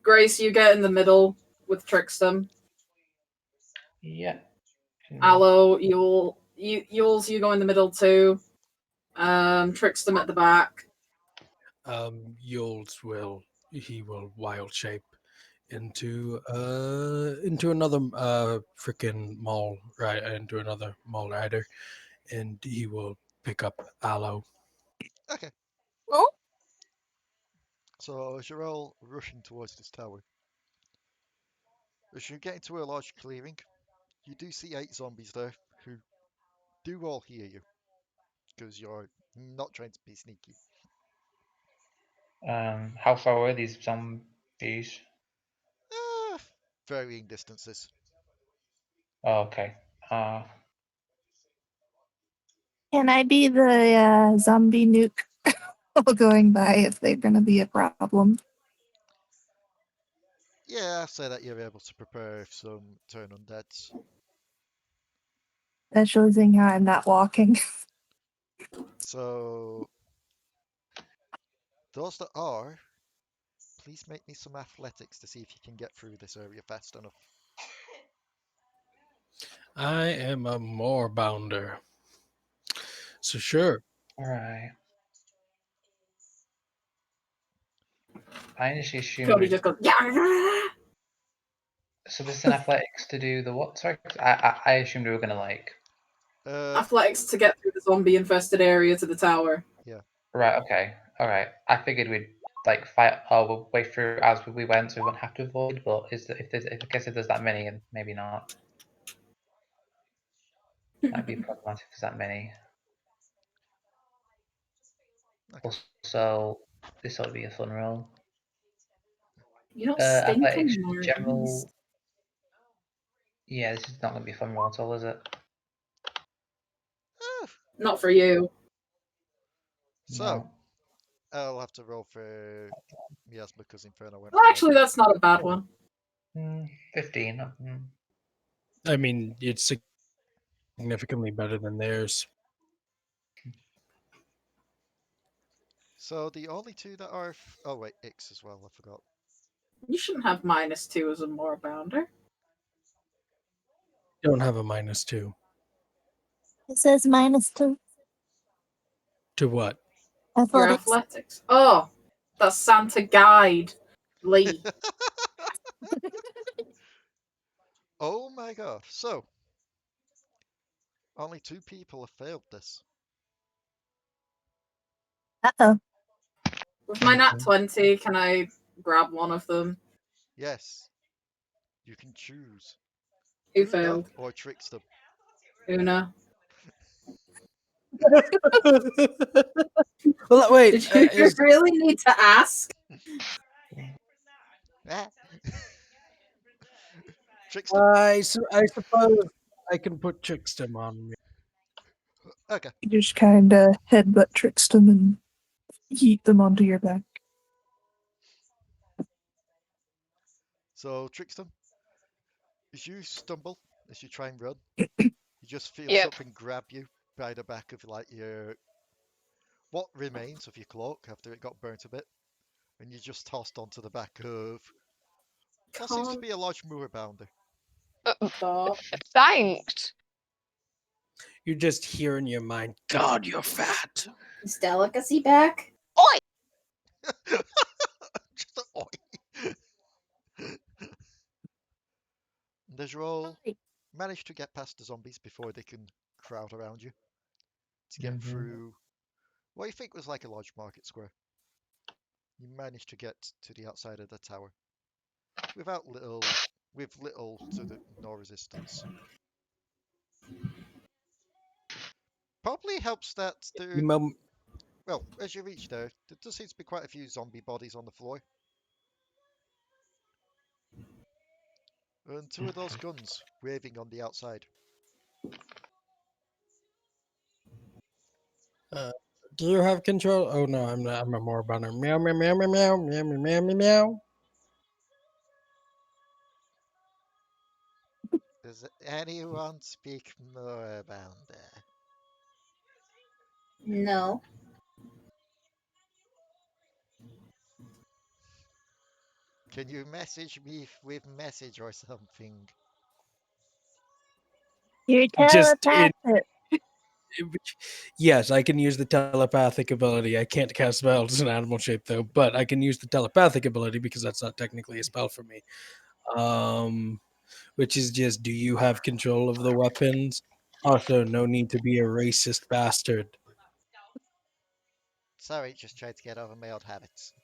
Grace, you get in the middle with Trickstem. Yeah. Allo, Uylz, you go in the middle too. Trickstem at the back. Uylz will wild shape into another freaking mall, right? Into another mall rider, and he will pick up Allo. Okay. Oh, So as you're all rushing towards this tower, as you get into a large clearing, you do see 8 zombies there who do all hear you because you're not trying to be sneaky. How far away are these zombies? Ah, varying distances. Oh, okay. can I be the zombie nuke going by if they're going to be a problem? Yeah, I'll say that you're able to prepare if some turn undeads. Especially seeing how I'm not walking. So those that are, please make me some athletics to see if you can get through this area fast enough. I am a more bounder, so sure. All right. I initially assumed. Cody just goes, yeah! So this is an athletics to do the what? Sorry, 'cause I assumed we were gonna like. Athletics to get through the zombie infested area to the tower. Yeah. Right. Okay. All right. I figured we'd like fight our way through as we went, so we wouldn't have to avoid. But if there's that many, and maybe not. Might be problematic if there's that many. Okay. Also, this ought to be a fun roll. You don't stink Athletics, anymore. general. Yeah, this is not going to be a fun roll at all, is it? Ah, Not for you. so No. I'll have to roll for Miasma because Inferno went Well, for actually, that's not a bad one. 15. I mean, it's significantly better than theirs. So the only two that are oh wait, Ix as well, I forgot. You shouldn't have -2 as a more bounder. Don't have a -2 It says -2 to what? Your athletics. athletics. Oh, that's Santa Guide. Leigh. Oh my god. So only 2 people have failed this. Uh-oh. With my nat 20, can I grab one of them? Yes. You can choose Who Una failed? or Trickstem. Una. Well, wait. Did you really need to ask? Ah. Trickstem. I suppose I can put Trickstem on me. Okay. You just kind of headbutt Trickstem and yeet them onto your back. So Trickstem, as you stumble, as you try and run, you just feel Yep. something grab you by the back of like your what remains of your cloak after it got burnt a bit, and you're just tossed onto the back of what seems to be a large moor bounder. Stop. Thanks. You just hear in your mind, God, you're fat. Is delicacy back? Just a oi. And as you all manage to get past the zombies before they can crowd around you to get through what you think was like a large market square. You manage to get to the outside of the tower with little to no resistance. Probably helps that there Well, as you reach there does seem to be quite a few zombie bodies on the floor. And two of those guns waving on the outside. Do you have control? Oh no, I'm not. I'm a more banner. Meow meow meow meow meow meow meow meow meow meow. Does anyone speak more about that? No. Can you message me with message or something? You're Just in. telepathic. Yes, I can use the telepathic ability. I can't cast spells in animal shape though, but I can use the telepathic ability because that's not technically a spell for me. Which is just, do you have control of the weapons? Also, no need to be a racist bastard. Sorry, just tried to get over my old habits.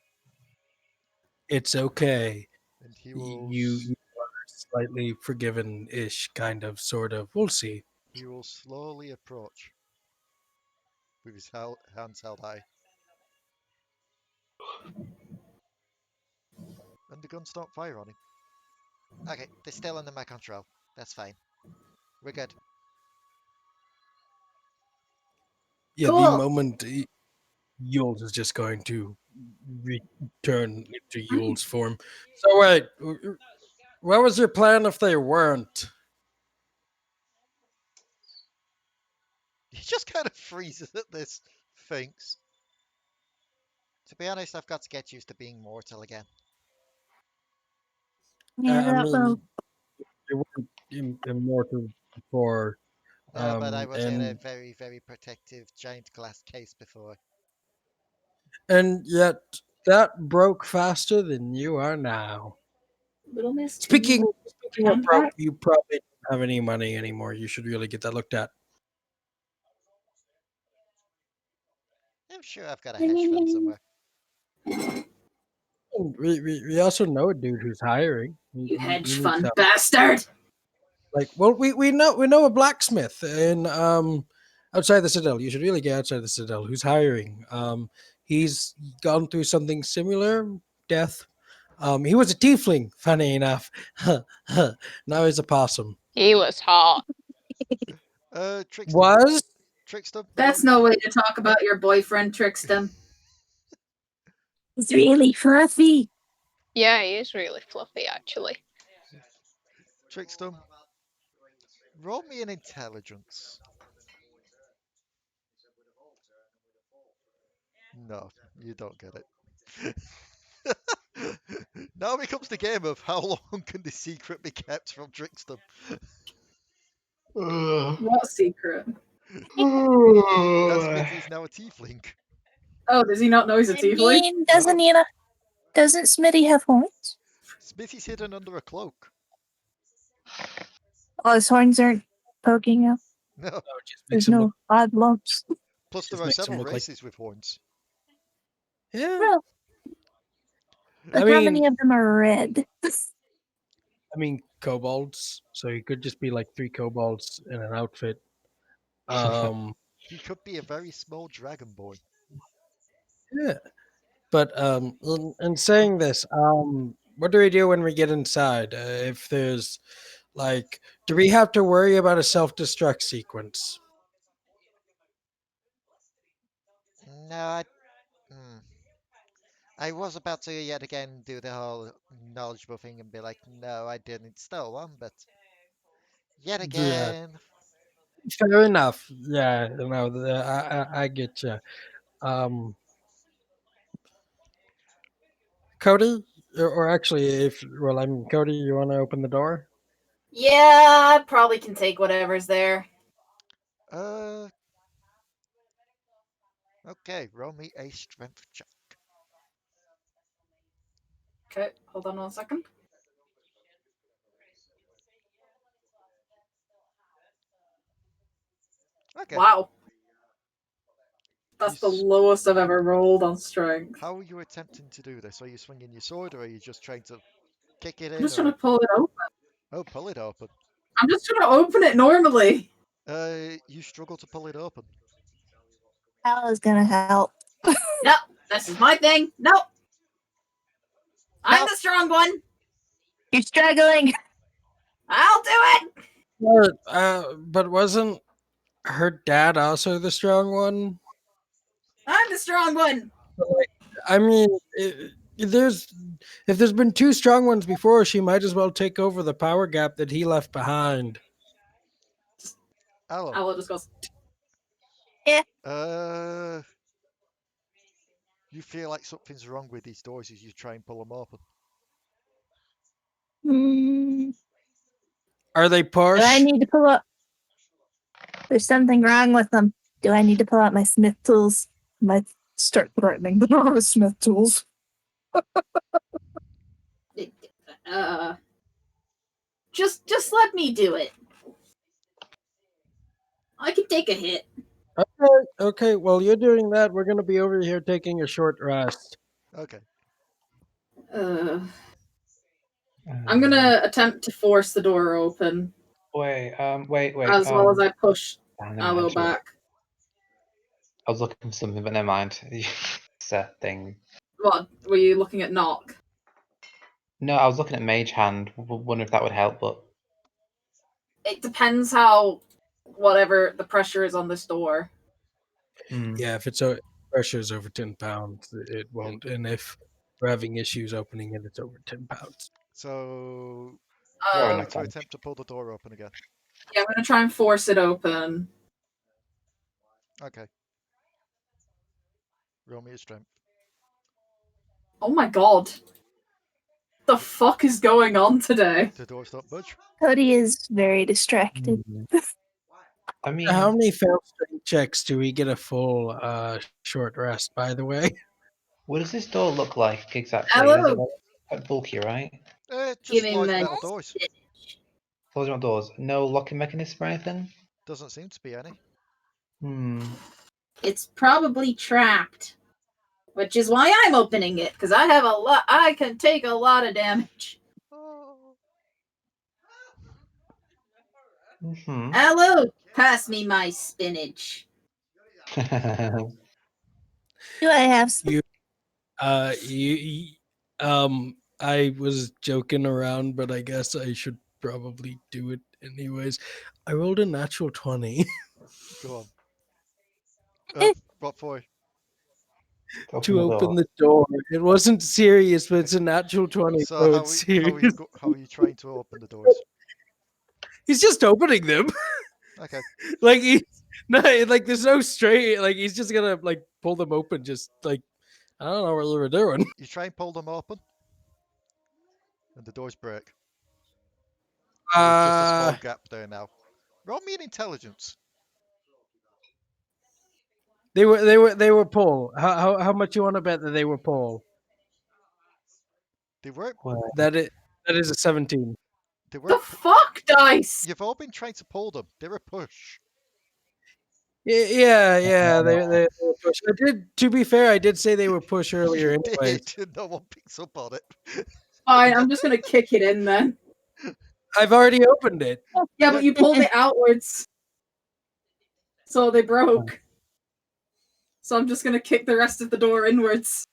It's okay. And he You are slightly forgiven-ish, kind of, sort of. We'll see. will slowly approach with his hands held high. And the guns don't fire on him. Okay, they're still under my control. That's fine. We're good. Yeah, the Cool. moment Uylz is just going to return into Uylz form. So wait, what was your plan if they weren't? He just kind of freezes at this. Thinks. To be honest, I've got to get used to being mortal again. Yeah, I that will. mean, they weren't immortal before, No, but I was in a and very, very protective giant glass case before. yet that broke faster than you are now. Little Miss Speaking of Come broke, back. you probably don't have any money anymore. You should really get that looked at. I'm sure I've got a hedge fund somewhere. We also know a dude who's hiring. You hedge He needs fund help. bastard. Like, well, we know a blacksmith in outside the Citadel. You should really get outside the Citadel. Who's hiring? He's gone through something similar, death. He was a tiefling, funny enough. Now he's a possum. He was hot. Trickstem. Was Trickstem. That's no way to talk about your boyfriend, Trickstem. It's really fluffy. Yeah, he is really fluffy, actually. Trickstem. Roll me an intelligence. No, you don't get it. Now becomes the game of how long can the secret be kept from Trickstem? What secret? That's Smitty's now a tiefling. Oh, does he not know he's a I tiefling? mean, doesn't doesn't Smitty have horns? Smitty's hidden under a cloak. Oh, his horns aren't poking out. No. just There's makes him no look. odd lumps. Plus, there Just are makes him several look like- races with horns. Yeah, Well, but I how mean, many of them are red? kobolds. So he could just be like 3 kobolds in an outfit. He could be a very small dragonborn. Yeah. But in saying this, what do we do when we get inside? If there's like, do we have to worry about a self-destruct sequence? No, I was about to yet again do the whole knowledgeable thing and be like, no, I didn't steal one, but yet Yeah, again, fair enough. Yeah, no, I get you. Um, Cody, or actually, Cody, you want to open the door? Yeah, I probably can take whatever's there. Okay, roll me a strength check. Okay, hold on 1 second. Okay. Wow. That's the You lowest I've ever rolled on strength. How are you attempting to do this? Are you swinging your sword, or are you just trying to kick it I'm in, just trying or to pull it open. pull it open? I'm just trying to open it normally. You struggle to pull it open. Allo's gonna help. Nope, this is my thing. Nope. I'm Nope. the strong one. You're struggling. I'll do it. But wasn't her dad also the strong one? I'm the strong one. I mean, if there's been two strong ones before, she might as well take over the power gap that he left behind. Allo. Allo just goes, You feel like something's wrong with these doors as you try and pull them open. Are they push? Do I need to pull up? There's something wrong with them. Do I need to pull out my smith tools? I might start threatening the door with smith tools. just let me do it. I can take a hit. Okay. While you're doing that, we're gonna be over here taking a short rest. Okay. I'm gonna attempt to force the door open. Wait. As well as I push never Allo mind. back. I was looking for something, but never mind. It's a thing. What? Were you looking at knock? No, I was looking at Mage Hand. Wondering if that would help, but It depends how whatever the pressure is on this door. Yeah, if it's pressure is over 10 pounds, it won't. And if we're having issues opening it, it's over 10 pounds. So Fair you're Um, going enough to then. attempt to pull the door open again. yeah, I'm gonna try and force it open. Okay. Roll me a strength. Oh my god. The fuck is going on today? The doors don't budge. Cody is very distracted. I mean, How many failed strength checks do we get a full short rest, by the way? what does this door look like exactly? Hello. Is it quite bulky, right? Just Give me large my metal doors. Closing doors. No locking mechanism or anything? Doesn't seem to be any. It's probably trapped. Which is why I'm opening it, because I can take a lot of damage. Allo, pass me my spinach. Do I have I was joking around, but I guess I should probably do it anyways. I rolled a natural 20 Go on. What for? to open the door. It wasn't serious, but it's a natural 20, So so it's serious. how are you trying to open the doors? He's just opening them. Okay. Like there's no straight. Like he's just gonna like pull them open. Just like I don't know what you were doing. You try and pull them open, and the doors break. There's just a small gap there now. Roll me an intelligence. They were pull. How much you want to bet that they were pull? They weren't. That is a 17. They The weren't. fuck, dice! You've all been trying to pull them. They're a push. Yeah. They were push. I did. To be fair, I did say they were push earlier. You Anyway, did. No one picks up on it. Fine, I'm just gonna kick it in then. I've already opened it. Yeah, but you pulled it outwards. So they broke. So I'm just gonna kick the rest of the door inwards.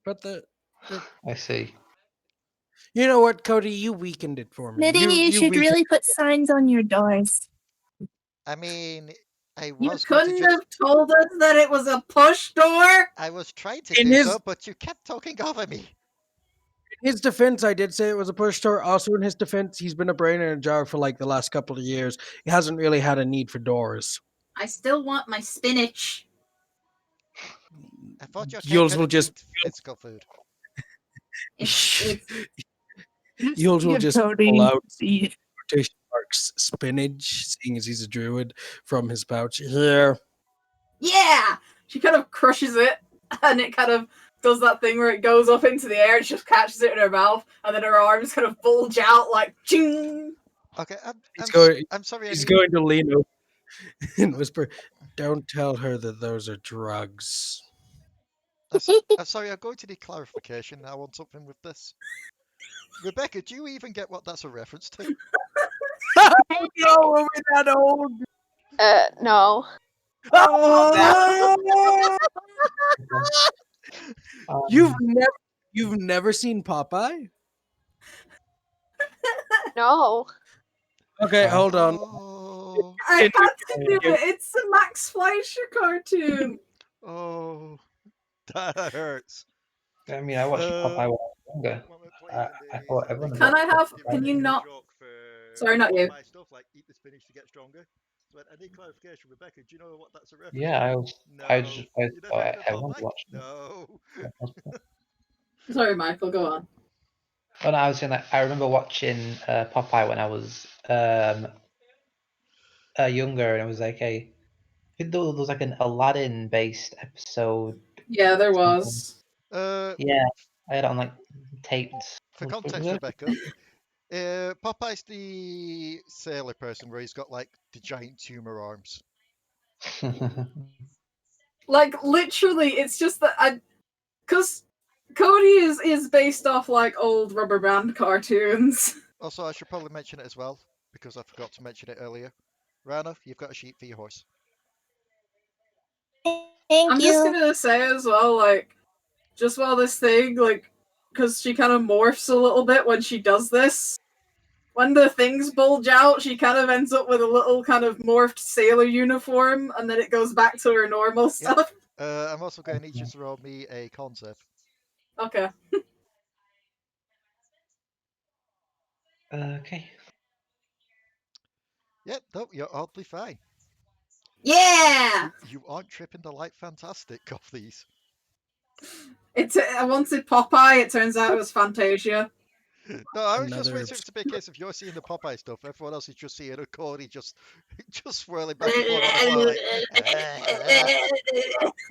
But I see. you know what, Cody, you weakened it for me. Knitting, you should really put signs on your doors. I mean, I You was going to couldn't just. have told us that it was a push door? I was trying to In do his- so, but you kept talking over me. In his defense, I did say it was a push door. Also, in his defense, he's been a brain in a jar for like the last couple of years. He hasn't really had a need for doors. I still want my spinach. I thought your Uylz cake will had just physical food. Uylz will Give just Cody pull out the- quotation marks spinach, seeing as he's a druid, from his pouch. Here. Yeah! She kind of crushes it, and it kind of does that thing where it goes up into the air and she just catches it in her mouth, and then her arms kind of bulge out like ching! Okay, I'm sorry. He's going to lean over and whisper, "Don't tell her that those are drugs." I'm sorry, I'm going to need clarification now on something with this. Rebecca, do you even get what that's a reference to? No, are we that old? No. Oh! Um, You've never seen Popeye? No. Okay, Huh? hold on. Oh, I had to do Continue. it. It's a Max Fleischer cartoon. oh, that hurts. I mean, I watched Popeye when I was younger. What we're playing I is, thought I think everyone Can I watched have? you've Can made you a not? joke for Sorry, not you. Popeye stuff, like eat the spinach to get stronger. So I need clarification, Rebecca. Do you know what that's a reference Yeah, to? I was. I No. just. You never heard Thought of everyone Popeye? watched it. No. Sorry, Michael. Go on. Oh, no, I was saying that I remember watching Popeye when I was younger, and it was like I think there was like an Aladdin-based episode. Yeah, there was. Yeah, I had it on like tapes. For Was context, it? Rebecca, Popeye's the sailor person where he's got like the giant tumor arms. Like literally, it's just that because Cody is based off like old rubber band cartoons. Also, I should probably mention it as well because I forgot to mention it earlier. Ranna, you've got a sheep for your horse. Thank I'm you. just gonna say as well, like, just while this thing, like, because she kind of morphs a little bit when she does this. When the things bulge out, she kind of ends up with a little kind of morphed sailor uniform, and then it goes back to her normal stuff. I'm also going to need you to roll me a concept. Okay. Okay. Yep, no, you're oddly fine. Yeah. You aren't tripping the light fantastic off these. I wanted Popeye. It turns out it was Fantasia. No, I was just Another waiting for it to be a case of you're seeing the Popeye stuff. Everyone else is just seeing a Cody just swirling back and forth on the floor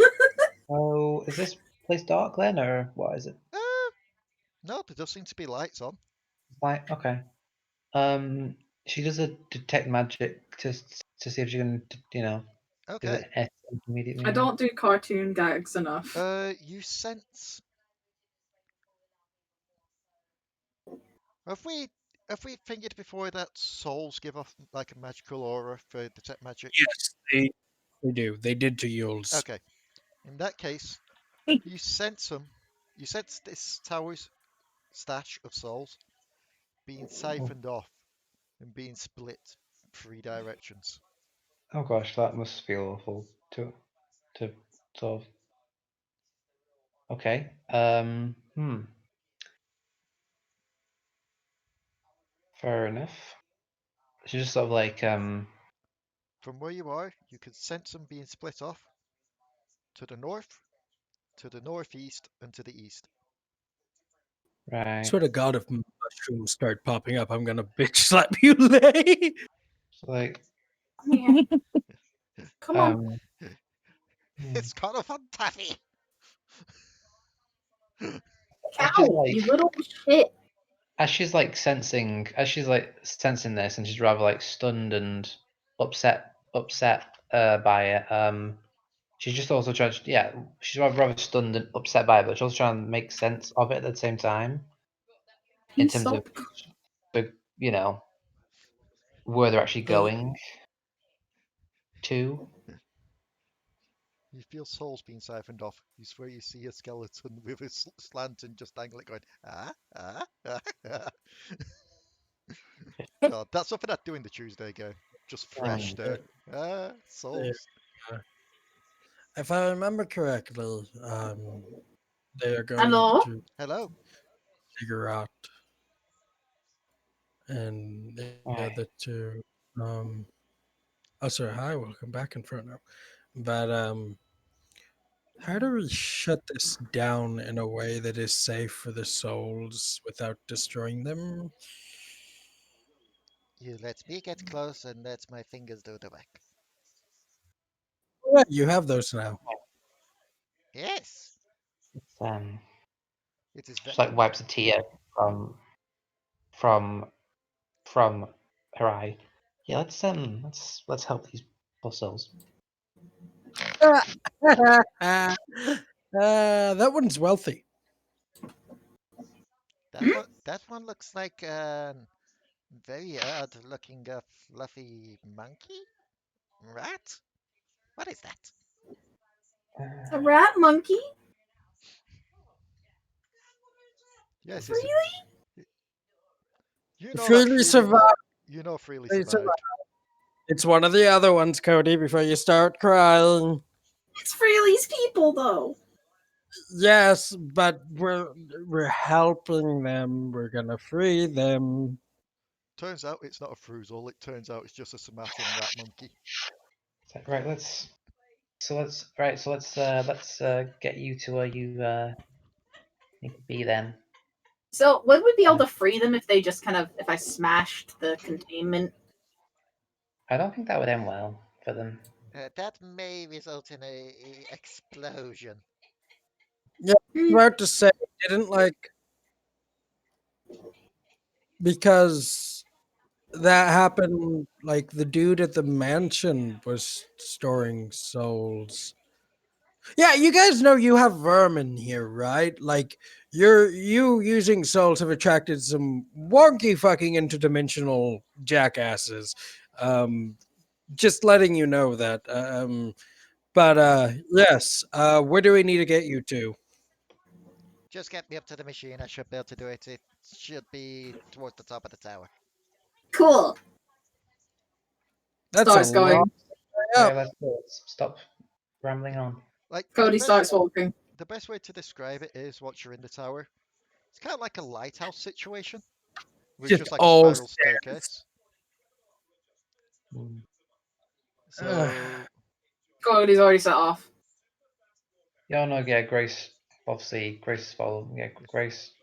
like. Oh, is this place dark then, or what is it? No, there does seem to be lights on. Like, okay. She does a detect magic to see if she can, you know, is Okay. it S immediately? I don't do cartoon gags enough. You sense. Have we figured before that souls give off like a magical aura for detect magic? Yes, they do. They did to Uylz. Okay. In that case, you sense them. You sense this tower's stash of souls being siphoned off and being split 3 directions. Oh gosh, that must feel awful to sort of. Okay. Fair enough. She's just sort of like From where you are, you can sense them being split off to the north, to the northeast, and to the east. right. Swear to God, if mushrooms start popping up, I'm gonna bitch slap you, Leigh. So like Yeah. Come on. It's kind of fun, Taffy. as she's Ow, you like little shit. as she's like sensing this, and she's rather like stunned and upset by it. She's just also trying to, yeah, she's rather stunned and upset by it, but she's also trying to make sense of it at the same time in Please terms of stop. the, you know, where they're actually Uh, going to. You feel souls being siphoned off. You swear you see a skeleton with a slant and just dangling going, ah, ah, ah, ah. God, that's something I'd do in the Tuesday game. Just fresh there. Ah, souls. If I remember correctly, they are going Hello? to Hello. figure out, and the Right. other two. Oh, sorry. Hi, welcome back in front now. But how do we shut this down in a way that is safe for the souls without destroying them? You let me get close and let my fingers do the work. Yeah, you have those now. Yes. It's It is just like wipes a tear from from her eye. Yeah, let's help these poor souls. That one's wealthy. that one looks like very odd looking fluffy monkey? Rat? What is that? A rat monkey? Yes, Really? you know Freely that survived. You know freely Freely survived. It's one of the other ones, Cody, before you start crying. It's Freely's people, though. Yes, but we're helping them. We're gonna free them. Turns out it's not a Fruzle. It turns out it's just a Sumatran rat monkey. Right, let's get you to where you need to be then. So, would we be able to free them if they just if I smashed the containment? I don't think that would end well for them. That may result in a explosion. Yeah, I was about to say, didn't because that happened. Like the dude at the mansion was storing souls. Yeah, you guys know you have vermin here, right? Like you using souls have attracted some wonky fucking interdimensional jackasses. Just letting you know that. But yes, where do we need to get you to? Just get me up to the machine. I should be able to do it. It should be towards the top of the tower. Cool. That's Starts a going. lot. Right, let's stop rambling on. Like Cody starts walking. The best way to describe it is once you're in the tower, it's kind of like a lighthouse situation. With just like a all spiral staircase. So Cody's already set off. Yeah, no, yeah, Grace. Obviously, Grace is following. Yeah, Grace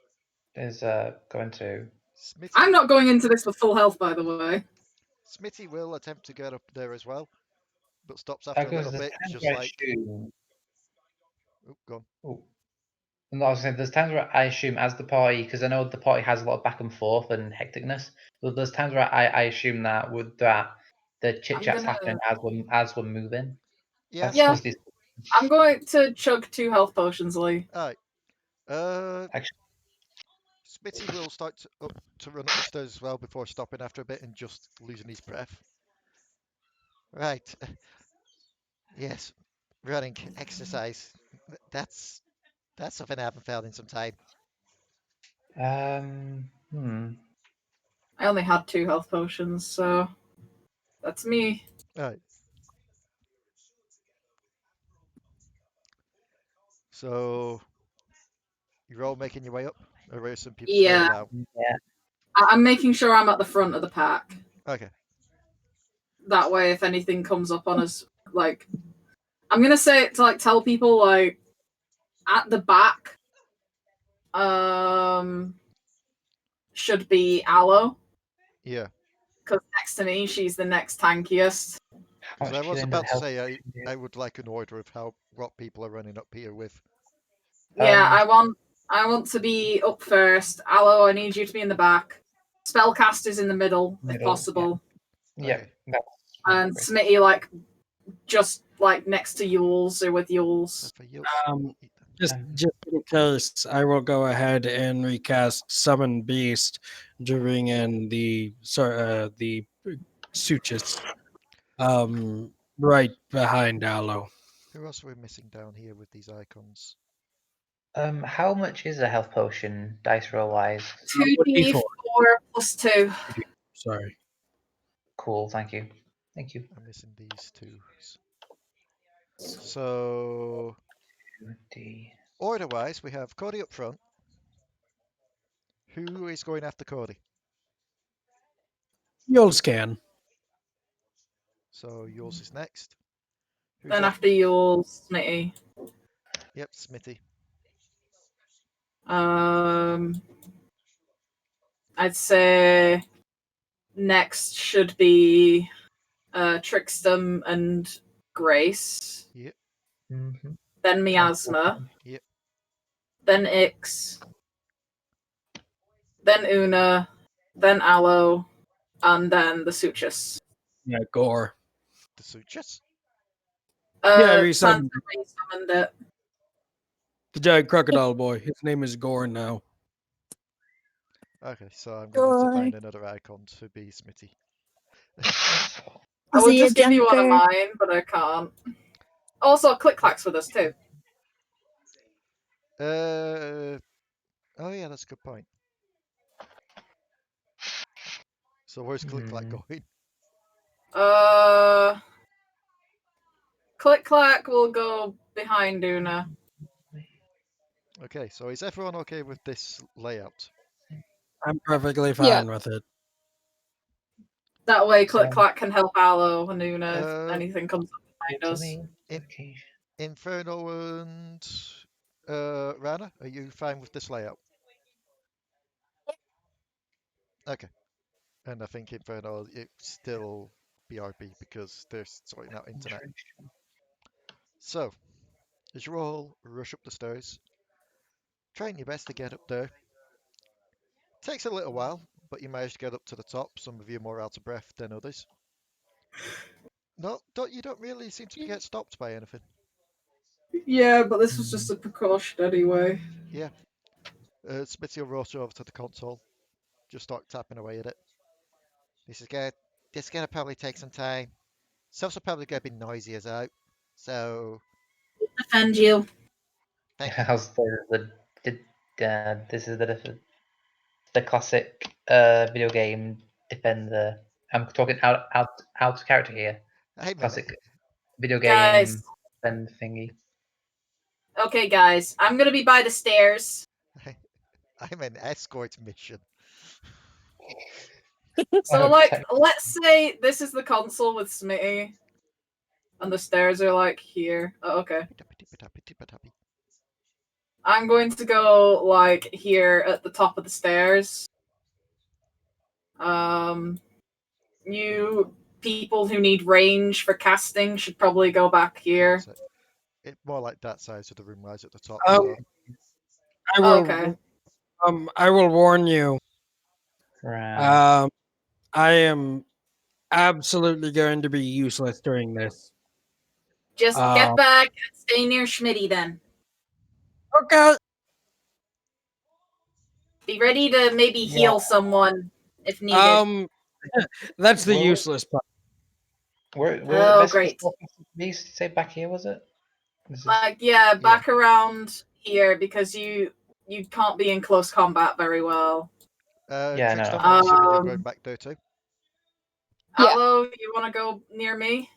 is going to. Smitty, I'm not going into this with full health, by the way. Smitty will attempt to get up there as well, but stops after a little bit. Just like, oh, go on. Oh. No, I was saying there's times where I assume as the party, because I know the party has a lot of back and forth and hecticness. But there's times where I assume that the chit chat's happening as we're moving. Yeah. Yeah. I'm going to chug 2 health potions, Leigh. Alright. Smitty will start to run up the stairs as well before stopping after a bit and just losing his breath. Right. Yes. Running, exercise. That's something I haven't felt in some time. I only had 2 health potions, so that's me. Alright. So you're all making your way up? Or are some people staying down? Yeah. I'm making sure I'm at the front of the pack. Okay. That way, if anything comes up on us, I'm gonna say it to tell people at the back, should be Allo. Yeah. Because next to me, she's the next tankiest. Because I was about to say I would like an order of what people are running up here with. Yeah, I want to be up first. Allo, I need you to be in the back. Spellcasters in the middle, if possible. Yeah. And Smitty, just next to Uylz or with Uylz. Just in case, I will go ahead and recast Summon Beast during in the Suchus, right behind Allo. Who else are we missing down here with these icons? How much is a health potion dice roll wise? 2d4 plus 2. Sorry. Cool, thank you. Thank you. I'm missing these two. So order-wise, we have Codi up front. Who is going after Codi? Uylz can. So Uylz is next. Then after Uylz, Smitty. Yep, Smitty. I'd say next should be Trickstem and Grace. Yep. Then Miasma. Yep. Then Ix. Then Una. Then Allo. And then the Suchus. Yeah, Gore. The Suchus? Yeah, resummoned it. The giant crocodile boy. His name is Gore now. Okay, so I'm going to have to find another icon to be Smitty. I would just give you one of mine, but I can't. Also, Click Clack's with us too. Oh yeah, that's a good point. So where's Click Clack going? Click Clack will go behind Una. Okay, so is everyone okay with this layout? I'm perfectly fine with it. That way, Click So- Clack can help Allo and Una Uh, if anything comes up behind To us. me, It- location. Inferno and Ranna, are you fine with this layout? Okay. And I think Inferno, it's still BRB because they're sorting out internet. So, as you all rush up the stairs, trying your best to get up there. Takes a little while, but you manage to get up to the top. Some of you are more out of breath than others. No, you don't really seem to get stopped by anything. Yeah, but this was just a precaution anyway. Yeah. Smithy will rush over to the console. Just start tapping away at it. This is gonna probably take some time. Stuff's probably gonna be noisy as out. So Defend you. thank you. How's this is the classic video game defender. I'm talking out of character here. Hey man, Classic video Guys. game defend thingy. Okay, guys, I'm gonna be by the stairs. I'm an escort mission. So, Oh, like, tech- let's say this is the console with Smitty, and the stairs are like here. Oh, okay. I'm going to go like here at the top of the stairs. You people who need range for casting should probably go back here. It's more like that size of the room lies at the top. Um, So I will. Okay. I will warn you. Right. I am absolutely going to be useless during this. Just get back and stay near Schmitty then. Okay. Be ready to maybe heal someone if needed. That's the Well- useless part. Where Oh, great. These say back here, was it? This is- Like, yeah, back around here because you can't be in close combat very well. Yeah, no. Trickstem, I'm assuming you're going back there too. Yeah. Allo, you want to go near me?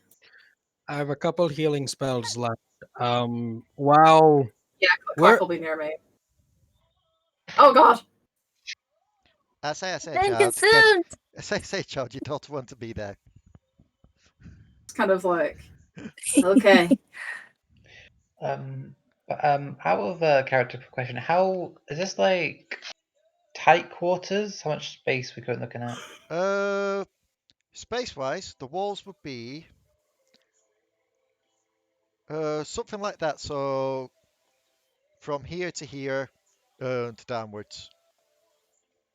I have a couple healing spells left. Wow. Yeah, Where- Clark will be near me. Oh god. I say, I'm child. consumed. Say, child, you don't want to be there. It's kind of like okay. Out of character question, how is this like tight quarters? How much space we currently looking at? Space-wise, the walls would be something like that. So from here to here and downwards.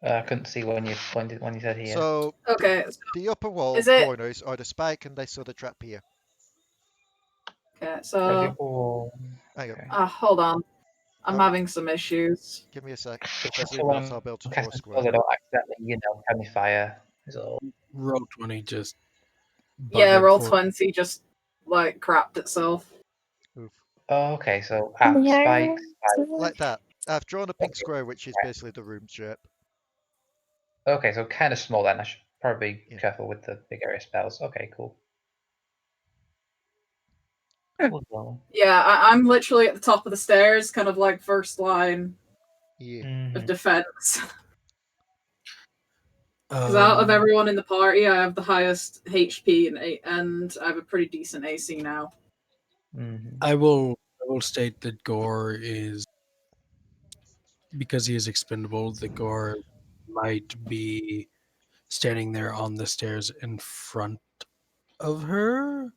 I couldn't see when you said here. So Okay. the upper wall Is it- corners are the spike and they saw the trap here. Okay, so Hang on, hold on. I'm Oh. having some issues. give me a sec. Just If I so zoom out, when I'll be able to I'm draw a casting square. spells, I don't accidentally, friendly fire. Is all. Roll 20 just. Yeah, buggered roll for- 20 just like crapped itself. Oof. Oh, okay, so Yeah. spikes. Like that. I've drawn a pink square, which is basically the room shape. Okay, so kind of small then. I should probably be Yeah. careful with the big area spells. Okay, cool. Cool. Yeah, I'm literally at the top of the stairs, kind of like first line Yeah. Mhm. of defense. Because out Um, of everyone in the party, I have the highest HP and I have a pretty decent AC now. Mhm. I will state that Gore is, because he is expendable, the Gore might be standing there on the stairs in front of her,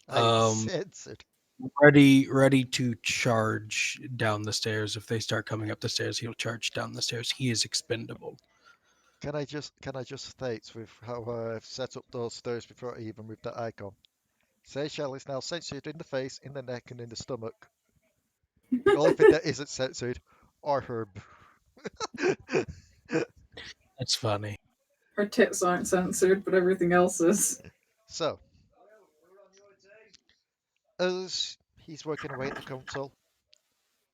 I censored. ready to charge down the stairs. If they start coming up the stairs, he'll charge down the stairs. He is expendable. Can I just state with how I've set up those stairs before I even moved that icon? Seychelles is now censored in the face, in the neck, and in the stomach. The only thing that isn't censored are herb. That's funny. Her tits aren't censored, but everything else is. So, as he's working away at the console,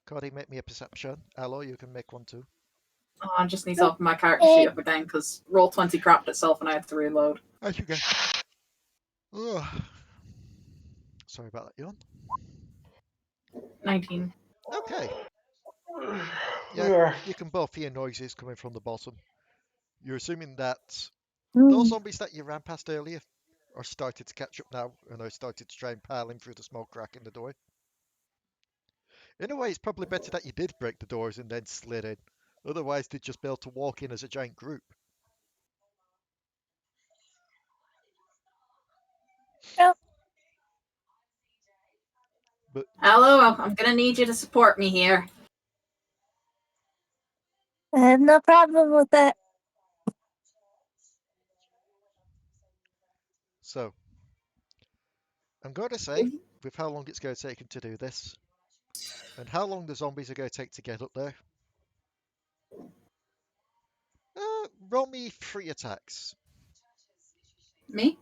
Codi, make me a perception. Allo, you can make one too. Oh, I just need to open my character sheet up again because Roll20 crapped itself and I had to reload. As you go. Oh. Sorry about that, yawn. 19. Okay. Yeah, you can both hear noises coming from the bottom. You're assuming that those zombies that you ran past earlier are started to catch up now and are started to try and pile in through the small crack in the door. In a way, it's probably better that you did break the doors and then slid in. Otherwise, they'd just be able to walk in as a giant group. Yep. But Allo, I'm gonna need you to support me here. I have no problem with that. so, I'm going to say, with how long it's going to take him to do this, and how long the zombies are going to take to get up there, roll me 3 attacks. Me?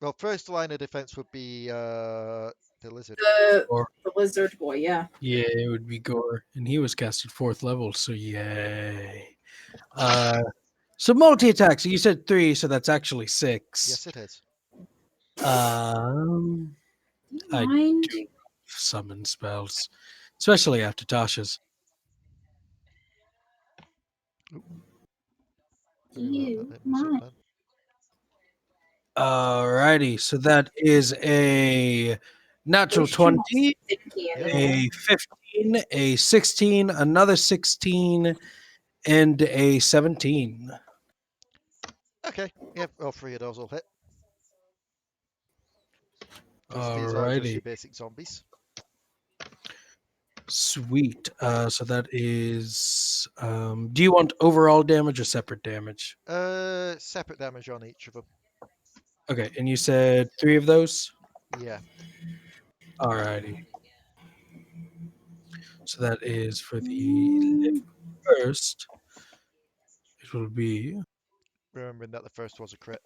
Well, first line of defense would be the lizard. Or The lizard boy, yeah. yeah, it would be Gore, and he was cast at 4th level, so yay. So multi attacks. You said 3, so that's actually 6. Yes, it is. I Mind? do summon spells, especially after Tasha's. You That was up mind? then. Alrighty, so that is a natural There's too much 20, sticky in Yep. there. a 15, a 16, another 16, and a 17. Okay, yep, all 3 of those will hit. Because these are just Alrighty, your basic zombies. sweet. So that is. Do you want overall damage or separate damage? Separate damage on each of them. Okay, and you said 3 of those? Yeah. Alrighty. So that is for the first. It will be. Remembering that the first was a crit.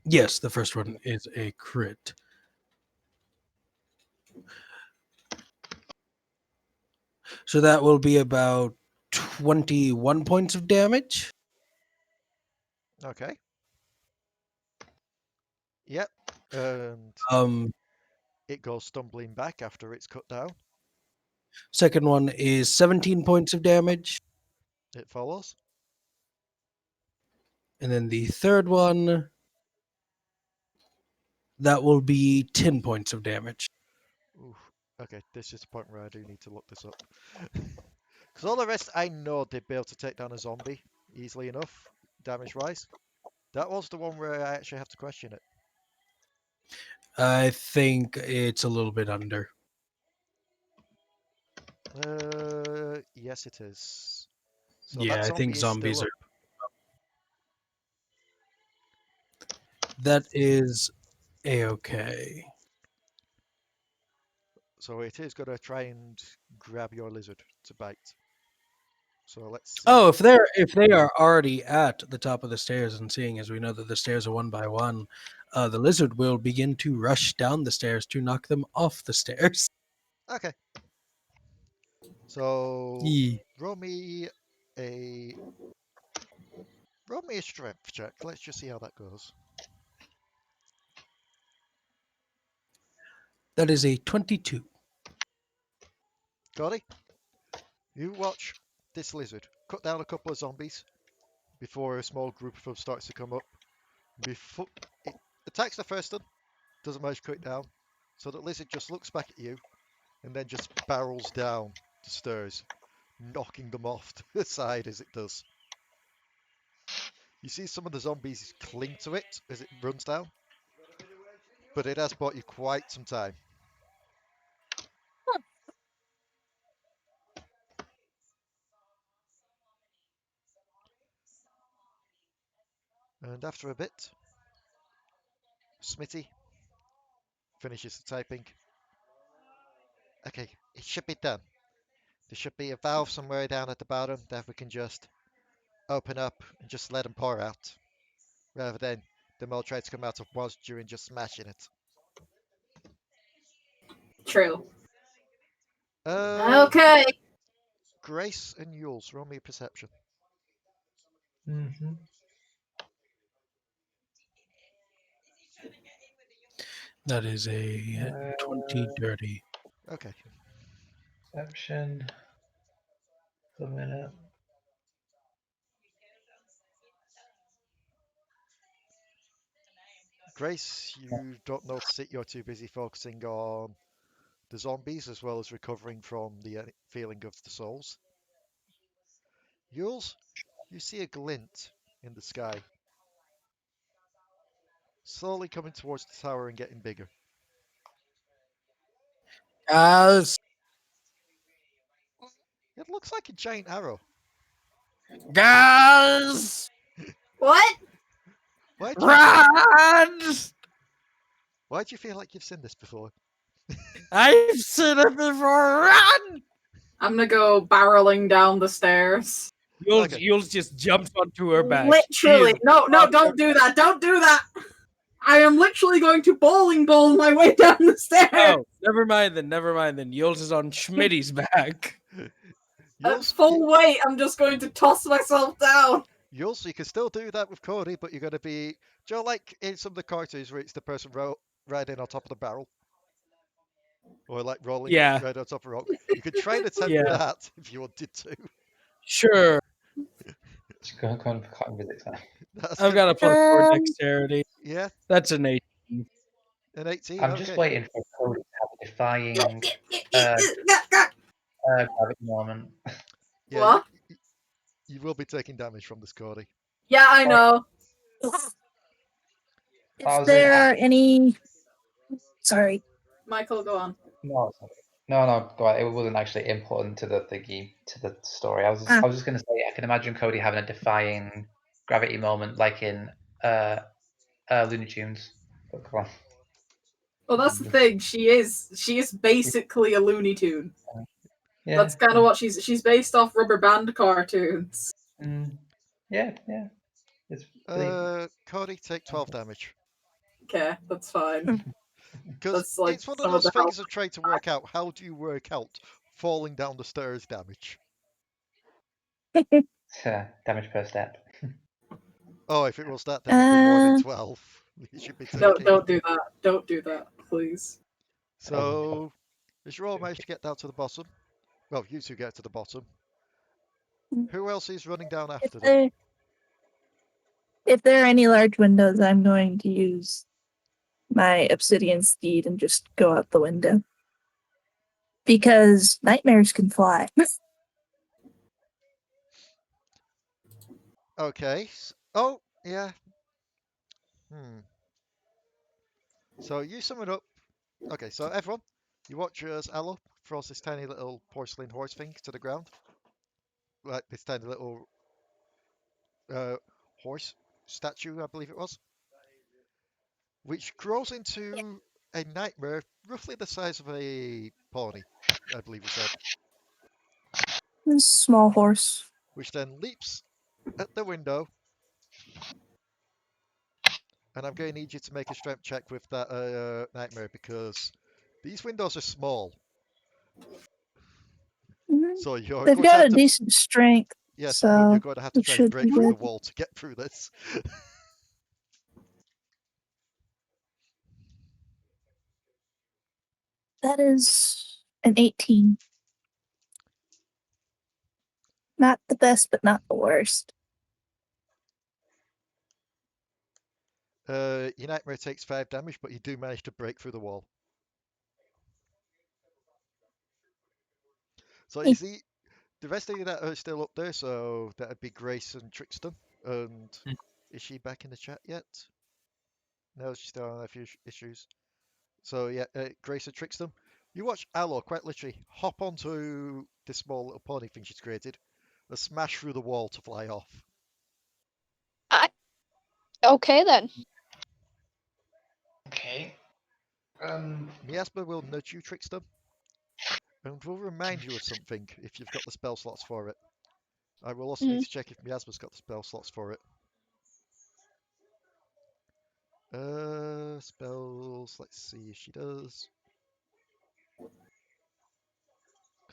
Yes, the first one is a crit. So that will be about 21 points of damage. Okay. Yep. And it goes stumbling back after it's cut down. Second one is 17 points of damage. It follows. And then the third one, that will be 10 points of damage. Oof. Okay, this is the point where I do need to look this up. Because all the rest, I know they'd be able to take down a zombie easily enough, damage-wise. That was the one where I actually have to question it. I think it's a little bit under. Yes, it is. So Yeah, that I think zombie is zombies still are. up. That is a-okay. So it is going to try and grab your lizard to bite. So let's see. Oh, if they are already at the top of the stairs, and seeing as we know that the stairs are one by one, the lizard will begin to rush down the stairs to knock them off the stairs. Okay. So Yee. roll me a strength check. Let's just see how that goes. That is a 22. Cody, you watch this lizard cut down a couple of zombies before a small group of them starts to come up. Before it attacks the first one, doesn't manage to cut it down. So the lizard just looks back at you and then just barrels down the stairs, knocking them off to the side as it does. You see some of the zombies cling to it as it runs down, but it has bought you quite some time. And after a bit, Smitty finishes the typing. Okay, it should be done. There should be a valve somewhere down at the bottom that we can just open up and just let them pour out, rather than them all try to come out of once during just smashing it. true. Uh, Okay. Grace and Uylz, roll me a perception. Mm-hmm. That is a 20 dirty. Okay. Perception. A minute. Grace, you don't notice it. You're too busy focusing on the zombies as well as recovering from the feeling of the souls. Uylz, you see a glint in the sky, slowly coming towards the tower and getting bigger. Guys, It looks like a giant arrow. guys, What? Why do you run! why do you feel like you've seen this before? I've seen it before. Run! I'm gonna go barreling down the stairs. Okay. Uylz just jumps onto her back. Literally. She is No, off don't do that. Don't do that. I am literally going to bowling ball my way down the stairs. Oh, never mind then. Never mind then. Uylz is on Schmitty's back. At Uylz, full weight, I'm just going to toss myself down. Uylz, you can still do that with Codi, but you're going to be, do you know, like in some of the cartoons where it's the person riding on top of the barrel? Or like rolling Yeah. right on top of a rock. You could try and attempt Yeah. that if you wanted to. Sure. Just go and cotton physics now. That's I've got a plus 4 dexterity. Yeah, That's an 8. an 18. I'm Okay. just waiting for Cody to have a defying gravity moment. Yeah, What? you will be taking damage from this Codi. Yeah, I know. Is there any? Sorry. Michael, go on. No, go on. It wasn't actually important to the thingy, to the story. I was just going to say, I can imagine Cody having a defying gravity moment, like in Looney Tunes. But come on. Well, that's the thing. She is basically a Looney Tune. Yeah. That's kind of what she's based off rubber band cartoons. Yeah. It's Cody, take 12 damage. Okay, that's fine. Because That's like it's one of some of those the things of trying to work out, how do you work out falling down the stairs damage? damage per step. Oh, if it was that, then it'd be more than 12. You should be taking. Don't do that. Don't do that, please. So, as you all managed to get down to the bottom, well, you two get to the bottom. Who else is running down after them? If there are any large windows, I'm going to use my obsidian steed and just go out the window. Because nightmares can fly. Okay. Oh, yeah. So you sum it up. Okay, so everyone, you watch as Allo throws this tiny little porcelain horse thing to the ground. Like this tiny little horse statue, I believe it was. Which grows into a nightmare roughly the size of a pony, I believe you said. Small horse. Which then leaps at the window. And I'm going to need you to make a strength check with that nightmare because these windows are small. So you're They've going to got have a to, decent strength. yes, so you're going to have to it try and should break be through the good. wall to get through this. That is an 18. Not the best, but not the worst. Your nightmare takes 5 damage, but you do manage to break through the wall. So you see, the rest of you that are still up there, so that'd be Grace and Trickstem. And is she back in the chat yet? No, she's still on a few issues. So yeah, Grace and Trickstem. You watch Allo quite literally hop onto this small little pony thing she's created and smash through the wall to fly off. Okay then. Okay. Miasma will nudge you, Trickstem, and will remind you of something if you've got the spell slots for it. I will also need to check if Miasma's got the spell slots for it. Spells, let's see if she does.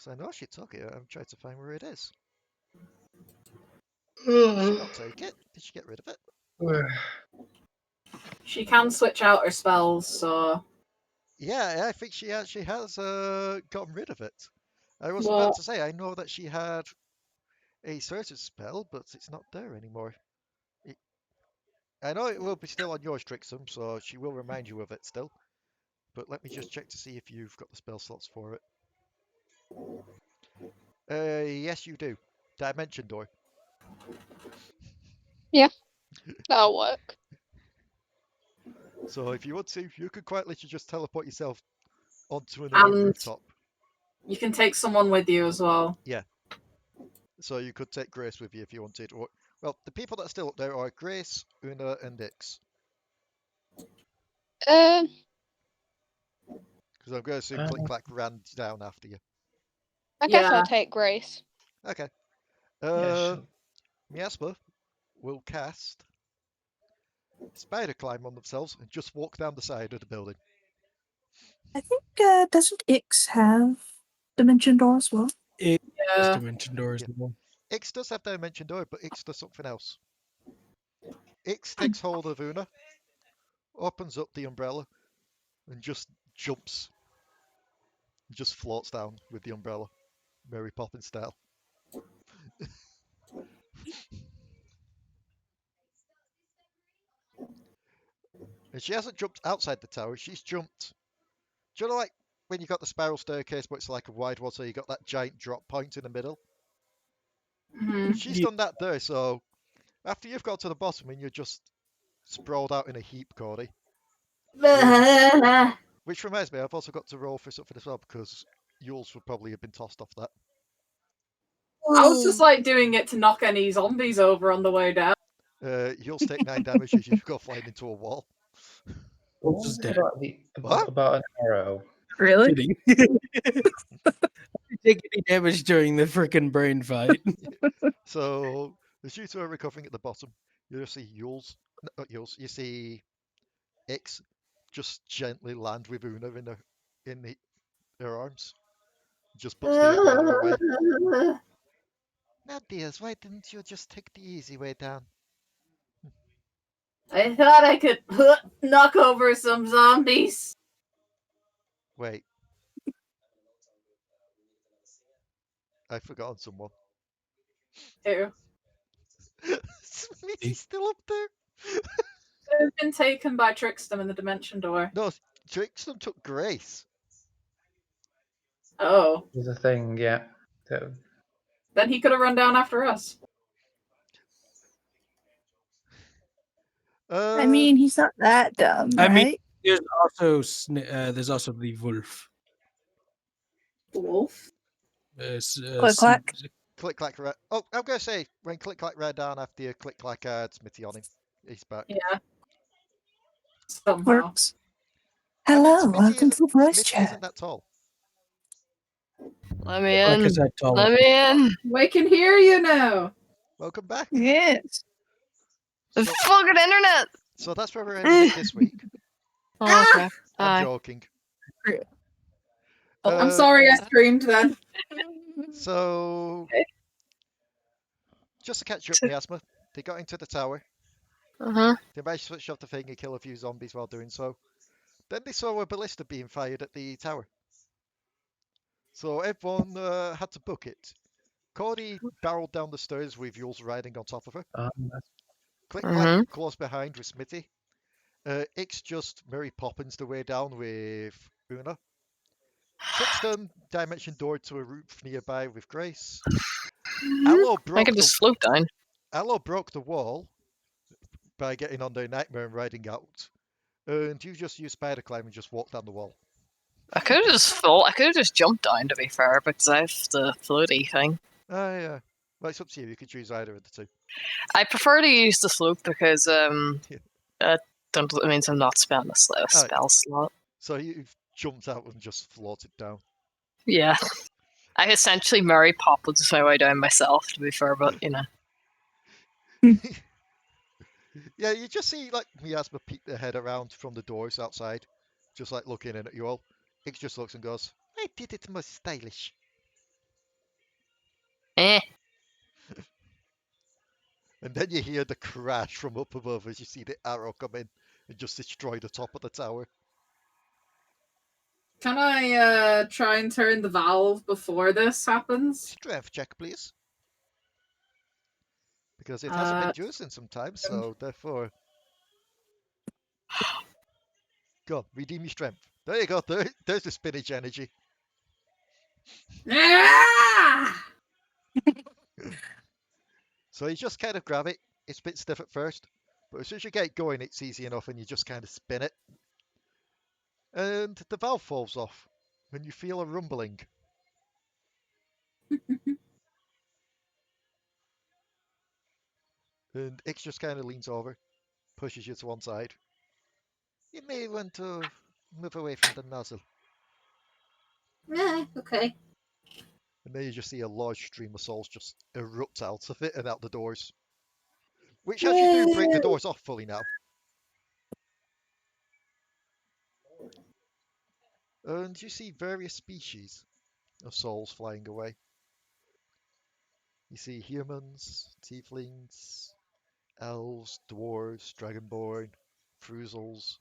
Because I know she took it. I'm trying to find where it is. Did she not take it? Did she get rid of it? She can switch out her spells, so. Yeah, I think she actually has gotten rid of it. I was about Well, to say, I know that she had a certain spell, but it's not there anymore. It, I know it will be still on yours, Trickstem, so she will remind you of it still. But let me just check to see if you've got the spell slots for it. Yes, you do. Dimension Door. That'll work. So if you want to, you could quite literally just teleport yourself onto another and rooftop. you can take someone with you as well. Yeah. So you could take Grace with you if you wanted. Or, well, the people that are still up there are Grace, Una, and Ix. Um, Because I'm going to assume Click Clack ran down after you. I guess Yeah. I'll take Grace. Okay. Yeah, sure. Miasma will cast Spider Climb on themselves and just walk down the side of the building. I think doesn't Ix have Dimension Door as well? It has Yeah. dimension doors. Yeah. Ix does have Dimension Door, but Ix does something else. Ix takes hold of Una, opens up the umbrella, and just jumps. Just floats down with the umbrella. Mary Poppins style. And she hasn't jumped outside the tower, she's jumped. Do you know, like, when you got the spiral staircase, but it's like a wide one, so you got that giant drop point in the middle? Mhm. She's Yeah. done that there, so after you've got to the bottom and you're just sprawled out in a heap, Codi. Which reminds me, I've also got to roll for something as well, because Uylz would probably have been tossed off that. I was just like doing it to knock any zombies over on the way down. Uylz take 9 damage as you go flying into a wall. What Just was it dead. What? about an arrow? Really? Kidding. Take any damage during the frickin' brain fight. So, as you two are recovering at the bottom, you see Uylz, not Uylz, you see Ix just gently land with Una in her arms. Just puts the umbrella away. Now, dears, why didn't you just take the easy way down? I thought I could knock over some zombies. Wait. I've forgotten someone. Who? Smitty's still up there. They've been taken by Trickstem in the Dimension Door. No, Trickstem took Grace. Oh. There's a thing, yeah. So, Then he could have run down after us. I mean, he's not that dumb, I mean, right? there's also the wolf. Wolf. Click clack. Click Clack ran. Oh, I'm going to say, when Click Clack ran down after you, Click Clack had Smitty on him. He's back. Yeah. Somehow. Works. Hello, Smitty welcome isn't, to the voice Smitty chat. isn't that tall. Let me Like I in. said, Tom. Let me in. We can hear you now. Welcome back. Yes. The So, fucking internet. so that's where we're ending it this week. Oh, okay. I'm Hi. joking. Oh, I'm sorry I screamed then. So, Okay. just to catch you up, Miasma, they got into the tower. Uh-huh. They managed to switch off the thing and kill a few zombies while doing so. Then they saw a ballista being fired at the tower. So everyone had to book it. Codi barreled down the stairs with Uylz riding on top of her. Click Clack close behind with Smitty. Ix just Mary Poppins the way down with Una. Trickstem dimension door to a roof nearby with Grace. Allo I broke can just float down. Allo broke the wall by getting on their nightmare and riding out. And you just use spider climb and just walk down the wall. I could have just fall. I could have just jumped down, to be fair, because I have the floaty thing. Yeah. Well, it's up to you. You could choose either of the two. I prefer to use the float because it means I'm not spending a spell slot. So you've jumped out and just floated down. Yeah. I essentially Mary Poppins my way down myself, to be fair, but you know. Yeah, you just see like Miasma peek their head around from the doors outside, just like looking in at you all. Ix just looks and goes, "I did it most stylish." Eh. And then you hear the crash from up above as you see the arrow come in and just destroy the top of the tower. Can I try and turn the valve before this happens? Strength check, please. Because it hasn't been Uh, used in some time, so therefore... Go, redeem your strength. There you go, there's the spinach energy. Ah! So you just kind of grab it. It's a bit stiff at first, but as soon as you get it going, it's easy enough and you just kind of spin it. And the valve falls off and you feel a rumbling. And Ix just kind of leans over, pushes you to one side. You may want to move away from the nozzle. Yeah, okay. And then you just see a large stream of souls just erupt out of it and out the doors. Which, as you do, break the doors off fully now. And you see various species of souls flying away. You see humans, tieflings, elves, dwarves, dragonborn, fruzels.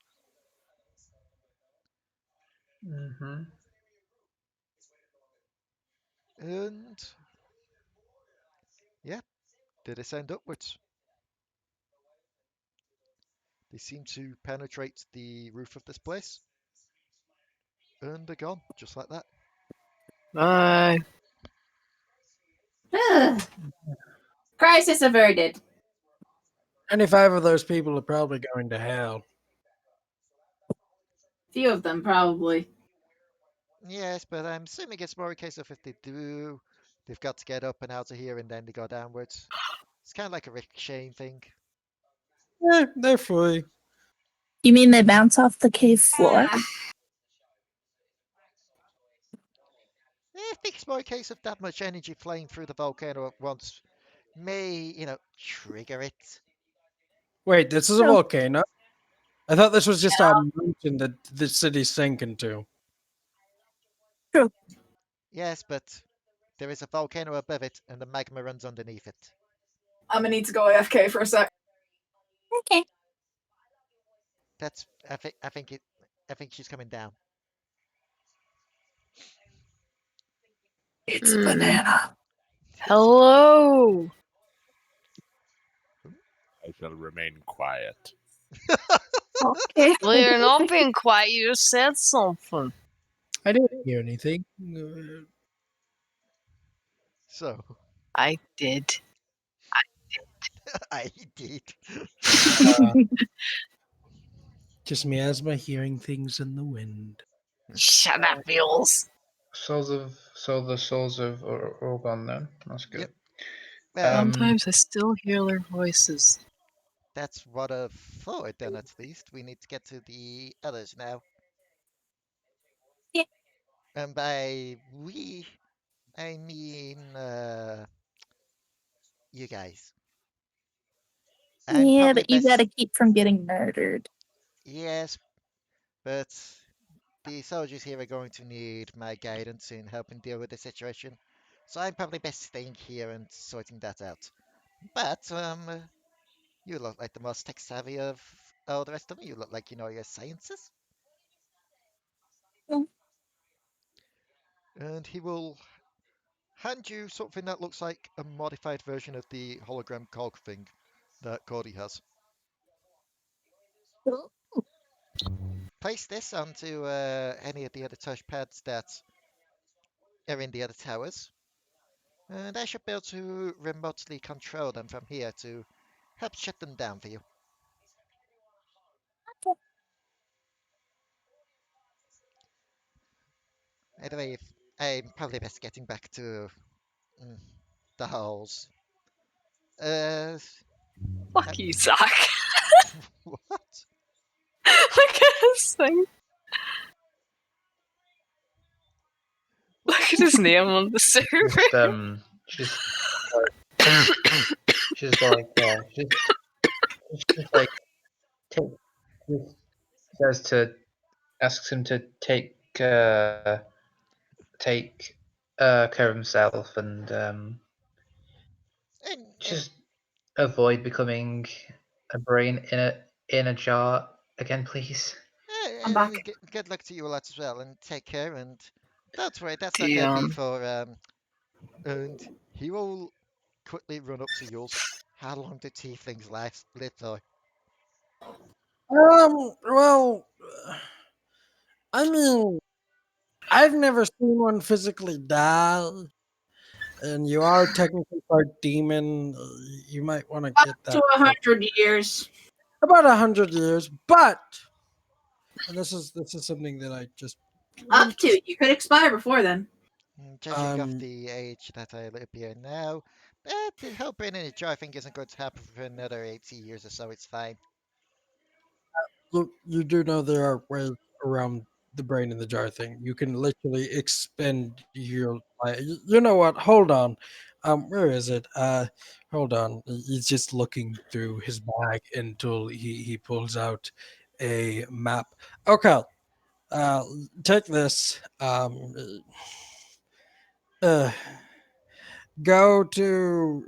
Mm-hmm. And yeah, they descend upwards. They seem to penetrate the roof of this place. And they're gone, just like that. Bye. Crisis averted. 25 of those people are probably going to hell. Few of them, probably. Yes, but I'm assuming it's more a case of if they do, they've got to get up and out of here and then they go downwards. It's kind of like a ricocheting thing. Yeah, they're free. You mean they bounce off the cave floor? I think it's more a case of that much energy flying through the volcano at once may, trigger it. Wait, this is a No. volcano? I thought this was just a mountain that the city's sinking to. Yes, but there is a volcano above it and the magma runs underneath it. I'm gonna need to go AFK for a sec. Okay. I think she's coming down. It's a banana. Hello. I shall remain quiet. Okay. Well, you're not being quiet. You just said something. I didn't hear anything. So, I did. I did. Just miasma hearing things in the wind. Shut up, Uylz. So the souls of are all gone then. That's good. Yep. Well, Sometimes I still hear their voices. that's what I've thought then, at least. We need to get to the others now. Yeah. And by we, I mean, you guys. I'm Yeah, probably but you best. gotta keep from getting murdered. Yes, but the soldiers here are going to need my guidance in helping deal with the situation. So I'm probably best staying here and sorting that out. But, you look like the most tech savvy of all the rest of them. You look like you know your sciences. Mm. And he will hand you something that looks like a modified version of the hologram cog thing that Codi has. Ooh. Place this onto any of the other touchpads that are in the other towers, and I should be able to remotely control them from here to help shut them down for you. Anyway, I'm probably best getting back to mm, the halls. Uh, Fuck you, Zach. what? Look at his thing. Look at his name on the server. She's like says to asks him to take care of himself and just avoid becoming a brain in a jar again, please? I'm back. Good luck to you all as well, and take care. And don't worry, that's not going to Dion. be for. And he will quickly run up to Uylz. How long do tieflings live for? Well, I mean, I've never seen one physically die, and you are technically part demon. You might want to Up get that to 100 years. about 100 years, but and this is something that I just Up to. You could expire before then. Judging off the age that I live here now, the whole brain in a jar thing isn't going to happen for another 80 years or so. It's fine. you do know there are ways around the brain in the jar thing. You can literally expend your life. You know what? Hold on. Where is it? Hold on. He's just looking through his bag until he pulls out a map. Okay. Take this. Go to.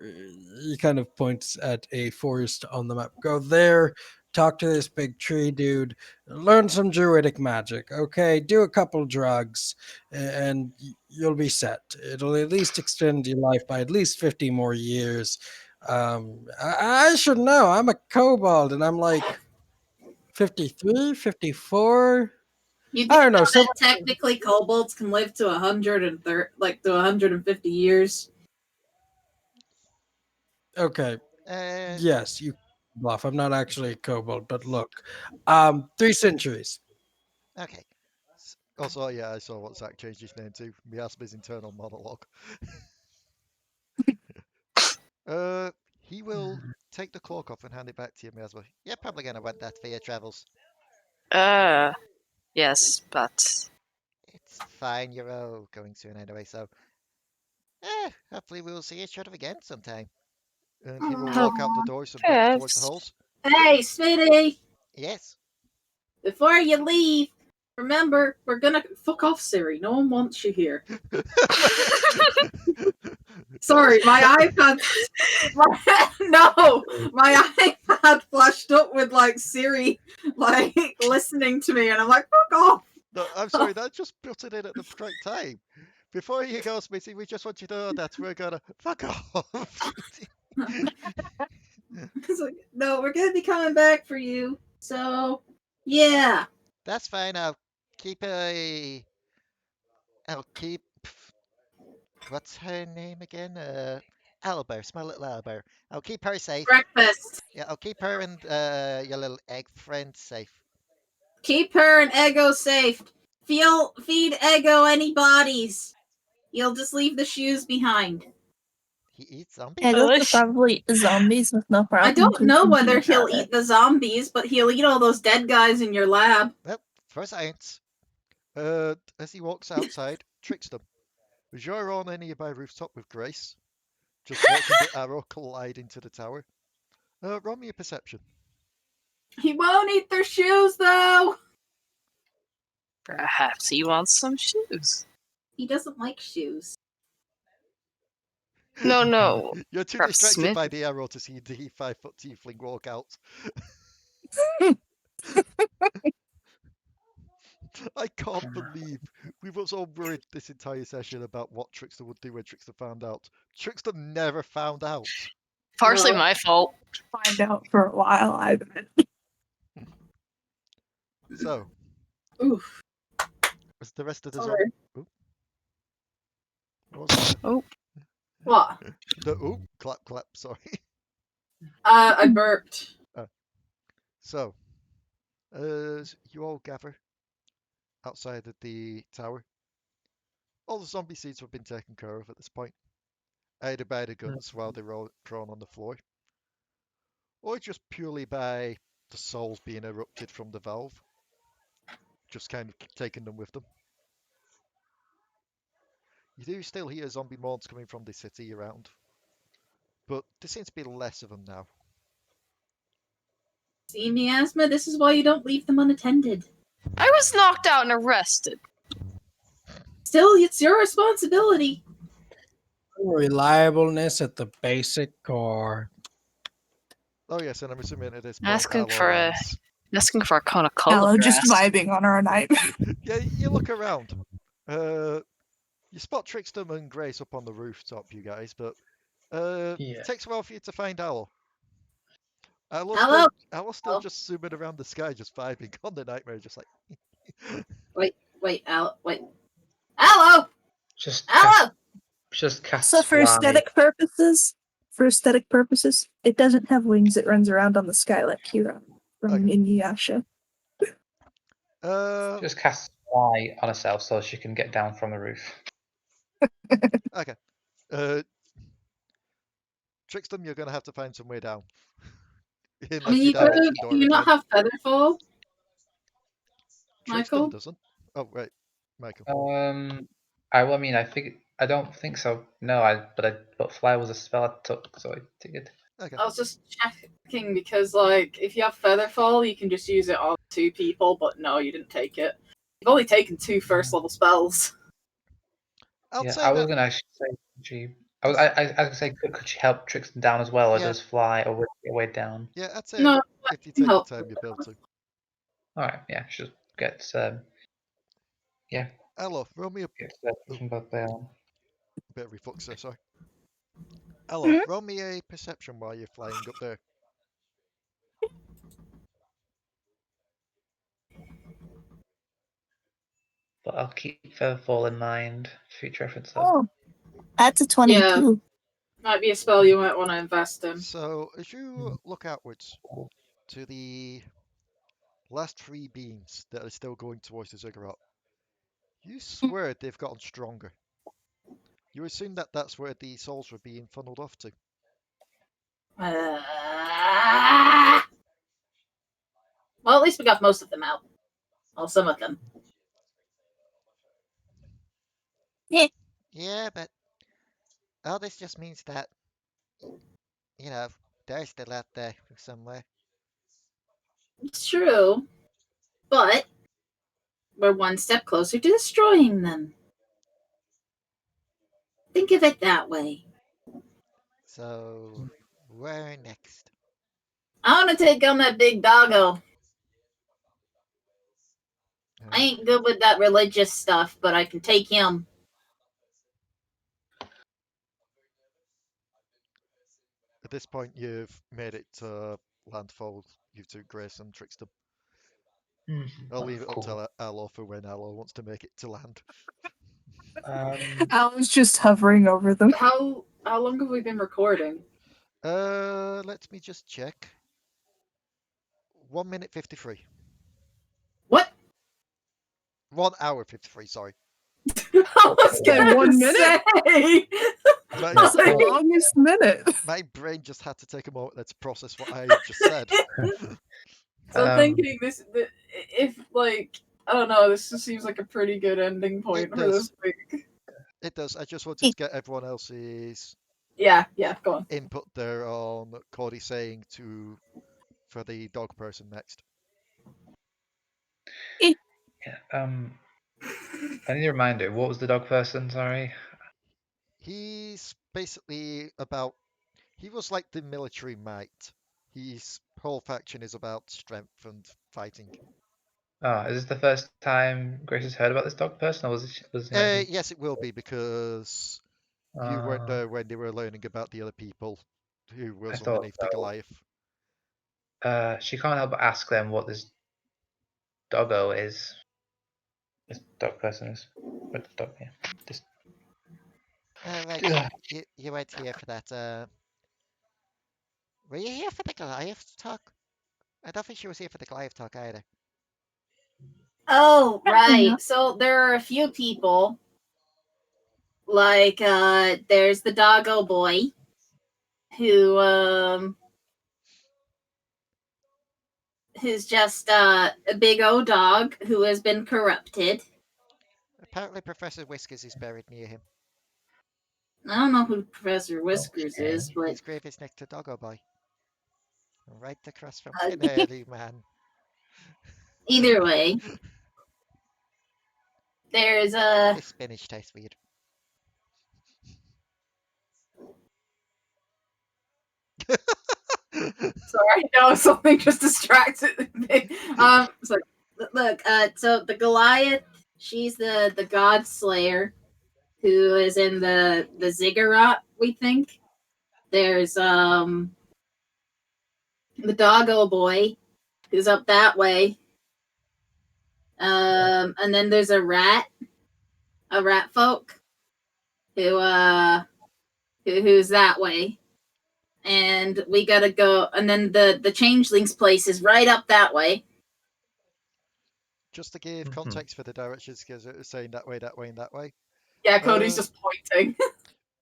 He kind of points at a forest on the map. Go there. Talk to this big tree dude. Learn some druidic magic. Okay, do a couple drugs, and you'll be set. It'll at least extend your life by at least 50 more years. I should know. I'm a kobold, and I'm like 53, 54. You do I don't know. that technically kobolds can live to 150 years. Okay. Uh, Yes, you bluff. I'm not actually a kobold, but look, 3 centuries. okay. Also, yeah, I saw what Zach changed his name to. Miasma's internal monologue. He will take the cloak off and hand it back to you, Miasma. You're probably going to want that for your travels. Yes, but It's fine, you're all going soon anyway, so hopefully we'll see each other again sometime. And he will walk out the doors and back towards the yes. halls. Hey, Smitty! Yes. Before you leave, remember, we're gonna fuck off, Siri. No one wants you here. Sorry, my iPad. My iPad flashed up with like Siri, like listening to me, and I'm like, fuck off. No, I'm sorry, that just butted in at the correct time. Before you go, Smitty, we just want you to know that we're gonna fuck off. It's like, no, we're gonna be coming back for you. So, yeah. That's fine. I'll keep. What's her name again? Albert, my little Albert. I'll keep her safe. Breakfast. Yeah, I'll keep her and your little egg friend safe. Keep her and Ego safe. Feed Ego any bodies. You'll just leave the shoes behind. He eats zombies? Yeah, those are probably zombies with no problem. I don't know whether he'll eat. eat the zombies, but he'll eat all those dead guys in your lab. Well, for science. As he walks outside, Trickstem. As you're on a nearby rooftop with Grace, just watching the arrow collide into the tower. Roll me a perception. He won't eat their shoes, though. Perhaps he wants some shoes. He doesn't like shoes. No. You're too Perhaps distracted Smith. by the arrow to see the 5-foot tiefling walk out. I can't believe we was all worried this entire session about what Trickster would do when Trickster found out. Trickster never found out. Partially No. my fault. Find out for a while, I bet. So, Oof. as the rest of the Sorry. What was that? What? Clap, sorry. I burped. So, as you all gather outside of the tower, all the zombie seeds have been taken care of at this point, either by the guns while they're all prone on the floor, or just purely by the souls being erupted from the valve, just kind of taking them with them. You do still hear zombie mourns coming from the city around, but there seems to be less of them now. See, Miasma, this is why you don't leave them unattended. I was knocked out and arrested. Still, it's your responsibility. reliableness at the basic core. Oh yes, and I'm assuming it is part Asking of Allo for a lands. asking for a kind of Allo just grass. vibing on our night. Yeah, you look around. You spot Trickstem and Grace up on the rooftop, you guys, but Yeah. it takes a while for you to find Allo. Allo's Allo? still just zooming around the sky, just vibing on the nightmare, just like. Wait, Allo, wait. Allo! Just Allo! cast So for fly. aesthetic purposes, it doesn't have wings. It runs around on the sky like Kira from Okay. Inuyasha. Just cast fly on herself so she can get down from the roof. Okay. Trickstem, you're gonna have to find some way down. I Unless mean, you you could dimension door do you not again. have Featherfall, Trickstem Michael? doesn't. Oh right, Michael. I mean, I don't think so. No, but fly was a spell I took, so I figured. Okay. I was just checking because, like, if you have Featherfall, you can just use it on 2 people, but no, you didn't take it. You've only taken 2 first level spells. I'll Yeah, say I was that. gonna actually say, I was gonna say, could she help Trickstem down as well, or Yeah. does fly or way down? Yeah, I'd say No, if you take the help. time, you'll be able to. All right, yeah, should get yeah, Allo, roll me a get from both down. bit of reflux there, sorry. Allo, roll me a perception while you're flying up there. But I'll keep Featherfall in mind, future reference. Oh, that's a 22. Might be a spell you might want to invest in. So as you look outwards to the last 3 beams that are still going towards the ziggurat, you swear they've gotten stronger. You assume that that's where the souls were being funneled off to. Well, at least we got most of them out. Well, some of them. Yeah, but all this just means that, they're still out there somewhere. It's true. But we're one step closer to destroying them. Think of it that way. So, where next? I want to take on that big doggo. I ain't good with that religious stuff, but I can take him. At this point, you've made it to landfall. You two, Grace and Trickstem. I'll leave it up to Allo for when Allo wants to make it to land. I was just hovering over them. How long have we been recording? Let me just check. 1 minute 53. What? 1 hour 53. Sorry. I was gonna 1 minute? say. That's the longest minute. My brain just had to take a moment there to process what I just said. So thinking if like I don't know, this just seems like a pretty good ending point It for does. this week. It does. I just wanted to get everyone else's Yeah, go on. input there on Cody saying for the dog person next. Yeah, I need a reminder. What was the dog person? Sorry. He's basically he was like the military might. His whole faction is about strength and fighting. Oh, is this the first time Grace has heard about this dog person, or was it mentioned? Yes, it will be because you weren't there when they were learning about the other people who was thought underneath the so. Goliath. She can't help but ask them what this doggo is. This dog person is. What the dog? Yeah. This. Right. You weren't here for that. Were you here for the Goliath talk? I don't think she was here for the Goliath talk either. Oh, Probably right. not. So there are a few people. Like there's the doggo boy who's just a big old dog who has been corrupted. Apparently Professor Whiskers is buried near him. I don't know who Professor Whiskers Okay. is, but His grave is next to Doggo Boy. Right across from Canary Man. either way, there's This spinach tastes weird. Sorry, no, something just distracted me. It's like, look, so the Goliath, she's the god slayer who is in the ziggurat, we think. There's the doggo boy who's up that way. And then there's a rat folk who's that way. And we gotta go, and then the changeling's place is right up that way. Just to give context for the directions, because it was saying that way, and that way. Yeah, Cody's just pointing.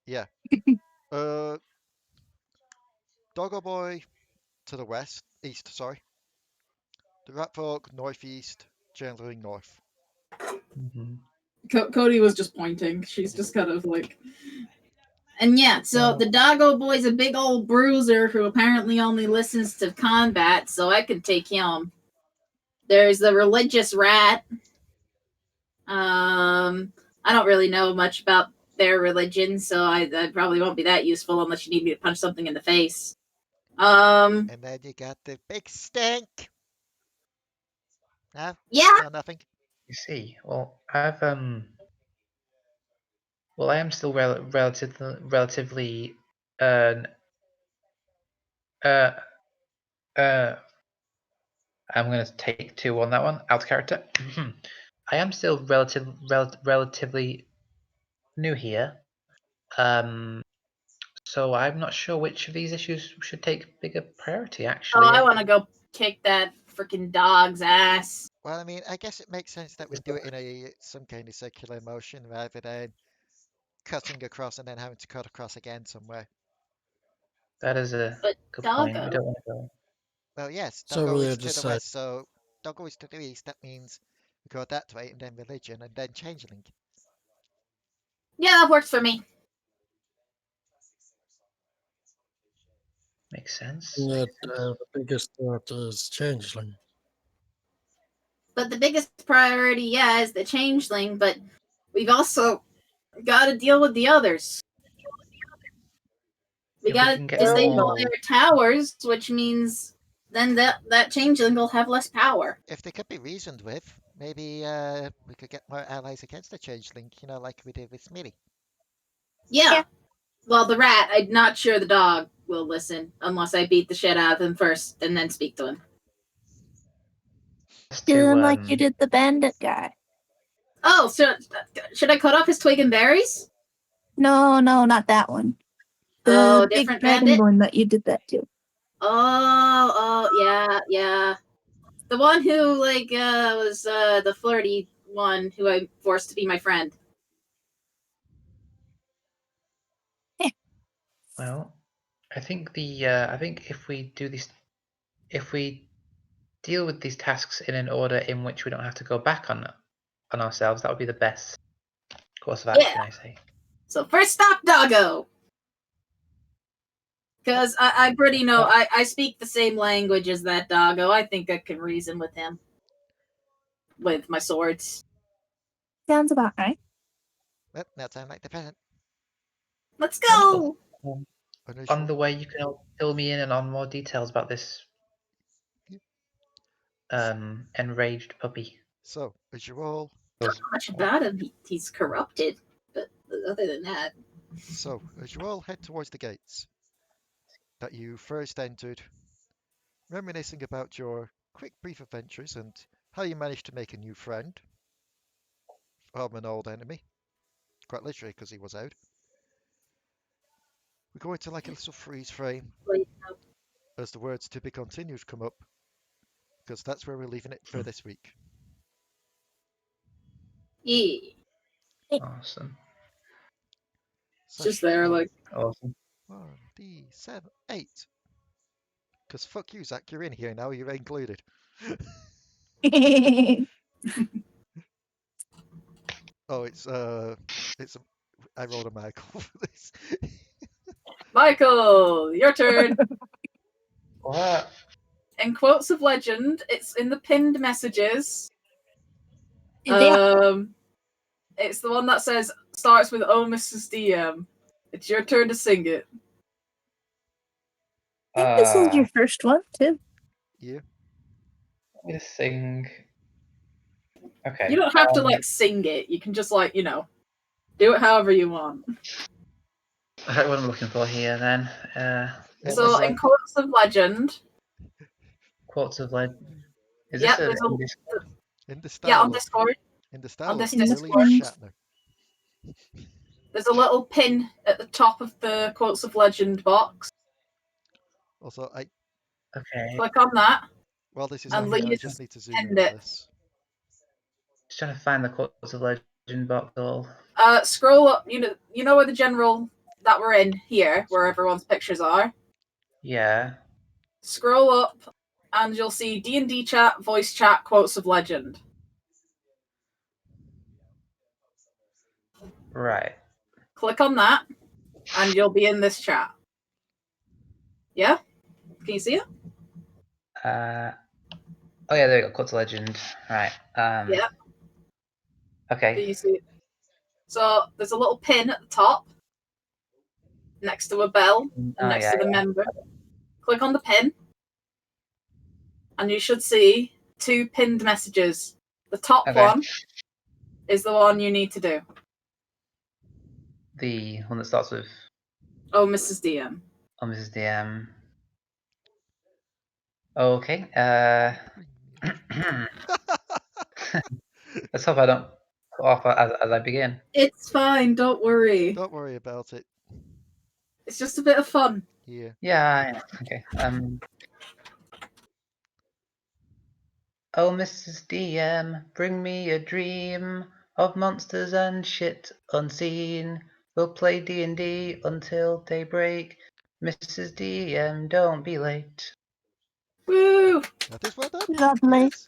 Yeah. Doggo boy to the east, sorry. The rat folk northeast, changeling north. Cody was just pointing. She's just kind of like. And yeah, so the doggo boy's a big old bruiser who apparently only listens to combat, so I could take him. There's the religious rat. I don't really know much about their religion, so I probably won't be that useful unless you need me to punch something in the face. And then you got the big stink. No? Yeah. No, nothing. You see, well, I am still relatively I'm going to take 2 on that one, out of character. I am still relatively new here. So I'm not sure which of these issues should take bigger priority, actually. Oh, I want to go kick that freaking dog's ass. Well, I mean, I guess it makes sense that we do it in some kind of circular motion rather than cutting across and then having to cut across again somewhere. That is a good point. We don't want to go. Well, yes, So Doggo we'll is to just the say- west, so Doggo is to the east. That means we go that way, and then religion, and then changeling. Yeah, that works for me. Makes sense. The biggest threat is changeling. But the biggest priority, yeah, is the changeling, but we've also got to deal with the others. We got to disable their towers, which means then that changeling will have less power. If they could be reasoned with, maybe we could get more allies against the changeling, like we did with Smitty. Yeah. Well, the rat, I'm not sure the dog will listen unless I beat the shit out of him first and then speak to him. Do him like you did the bandit guy. Oh, should I cut off his twig and berries? No, not that one. The big different bandit? dragonborn that you did that to. Oh, yeah. The one who, was the flirty one who I forced to be my friend. Well, I think if we deal with these tasks in an order in which we don't have to go back on ourselves, that would be the best course of action, I say. So first stop, Doggo! Because I pretty know, I speak the same language as that Doggo. I think I can reason with him. With my swords. Sounds about right. Well, that sounds like the present. Let's go! On the way, you can fill me in on more details about this enraged puppy. So, as you all... Not much about him. He's corrupted. But other than that... So, as you all head towards the gates that you first entered, reminiscing about your quick brief adventures and how you managed to make a new friend from an old enemy, quite literally because he was out. We go into like a little freeze frame as the words "to be continued" come up, because that's where we're leaving it for this week. Yeah. Awesome. It's just there, like... Awesome. 1d7, 8. Because fuck you, Zach, you're in here now, you're included. Oh, I rolled a Michael for this. Michael, your turn. What? In quotes of legend, it's in the pinned messages. It's the one that starts with "Oh, Mrs. DM." It's your turn to sing it. I think this is your first one, too. Yeah. Let me just sing. Okay. You don't have to like sing it. You can just like do it however you want. What I'm looking for here then. So in Quotes of Legend. Quotes of Legend. Is Yeah, this in the style yeah, on of Discord. in the style On of this William Discord. Shatner. There's a little pin at the top of the Quotes of Legend box. Also, Okay. Click on that. Well, this is And on Leigh here. I just just need to zoom in pinned on it. this. Just trying to find the Quotes of Legend box all. Scroll up. You know where the general that we're in here, where everyone's pictures are. Yeah. Scroll up, and you'll see D&D chat, voice chat, Quotes of Legend. Right. Click on that, and you'll be in this chat. Yeah? Can you see it? Oh yeah, there we go. Quotes of Legend. Right. Yeah. Okay. Can you see it? So there's a little pin at the top, next to a bell, and next to the member. Click on the pin, and you should see 2 pinned messages. The top one is the one you need to do. The one that starts with Oh, Mrs. DM. Oh, Mrs. DM. Okay. Let's hope I don't cut off as I begin. It's fine, don't worry. Don't worry about it. It's just a bit of fun. Yeah. Yeah. Okay. Oh, Mrs. DM, bring me a dream of monsters and shit unseen. We'll play D&D until daybreak. Mrs. DM, don't be late. Woo! That is well done. Lovely. Yes.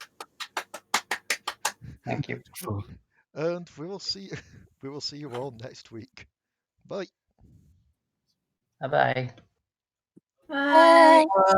Thank you. And we will see you all next week. Bye. Bye-bye. Bye. Bye.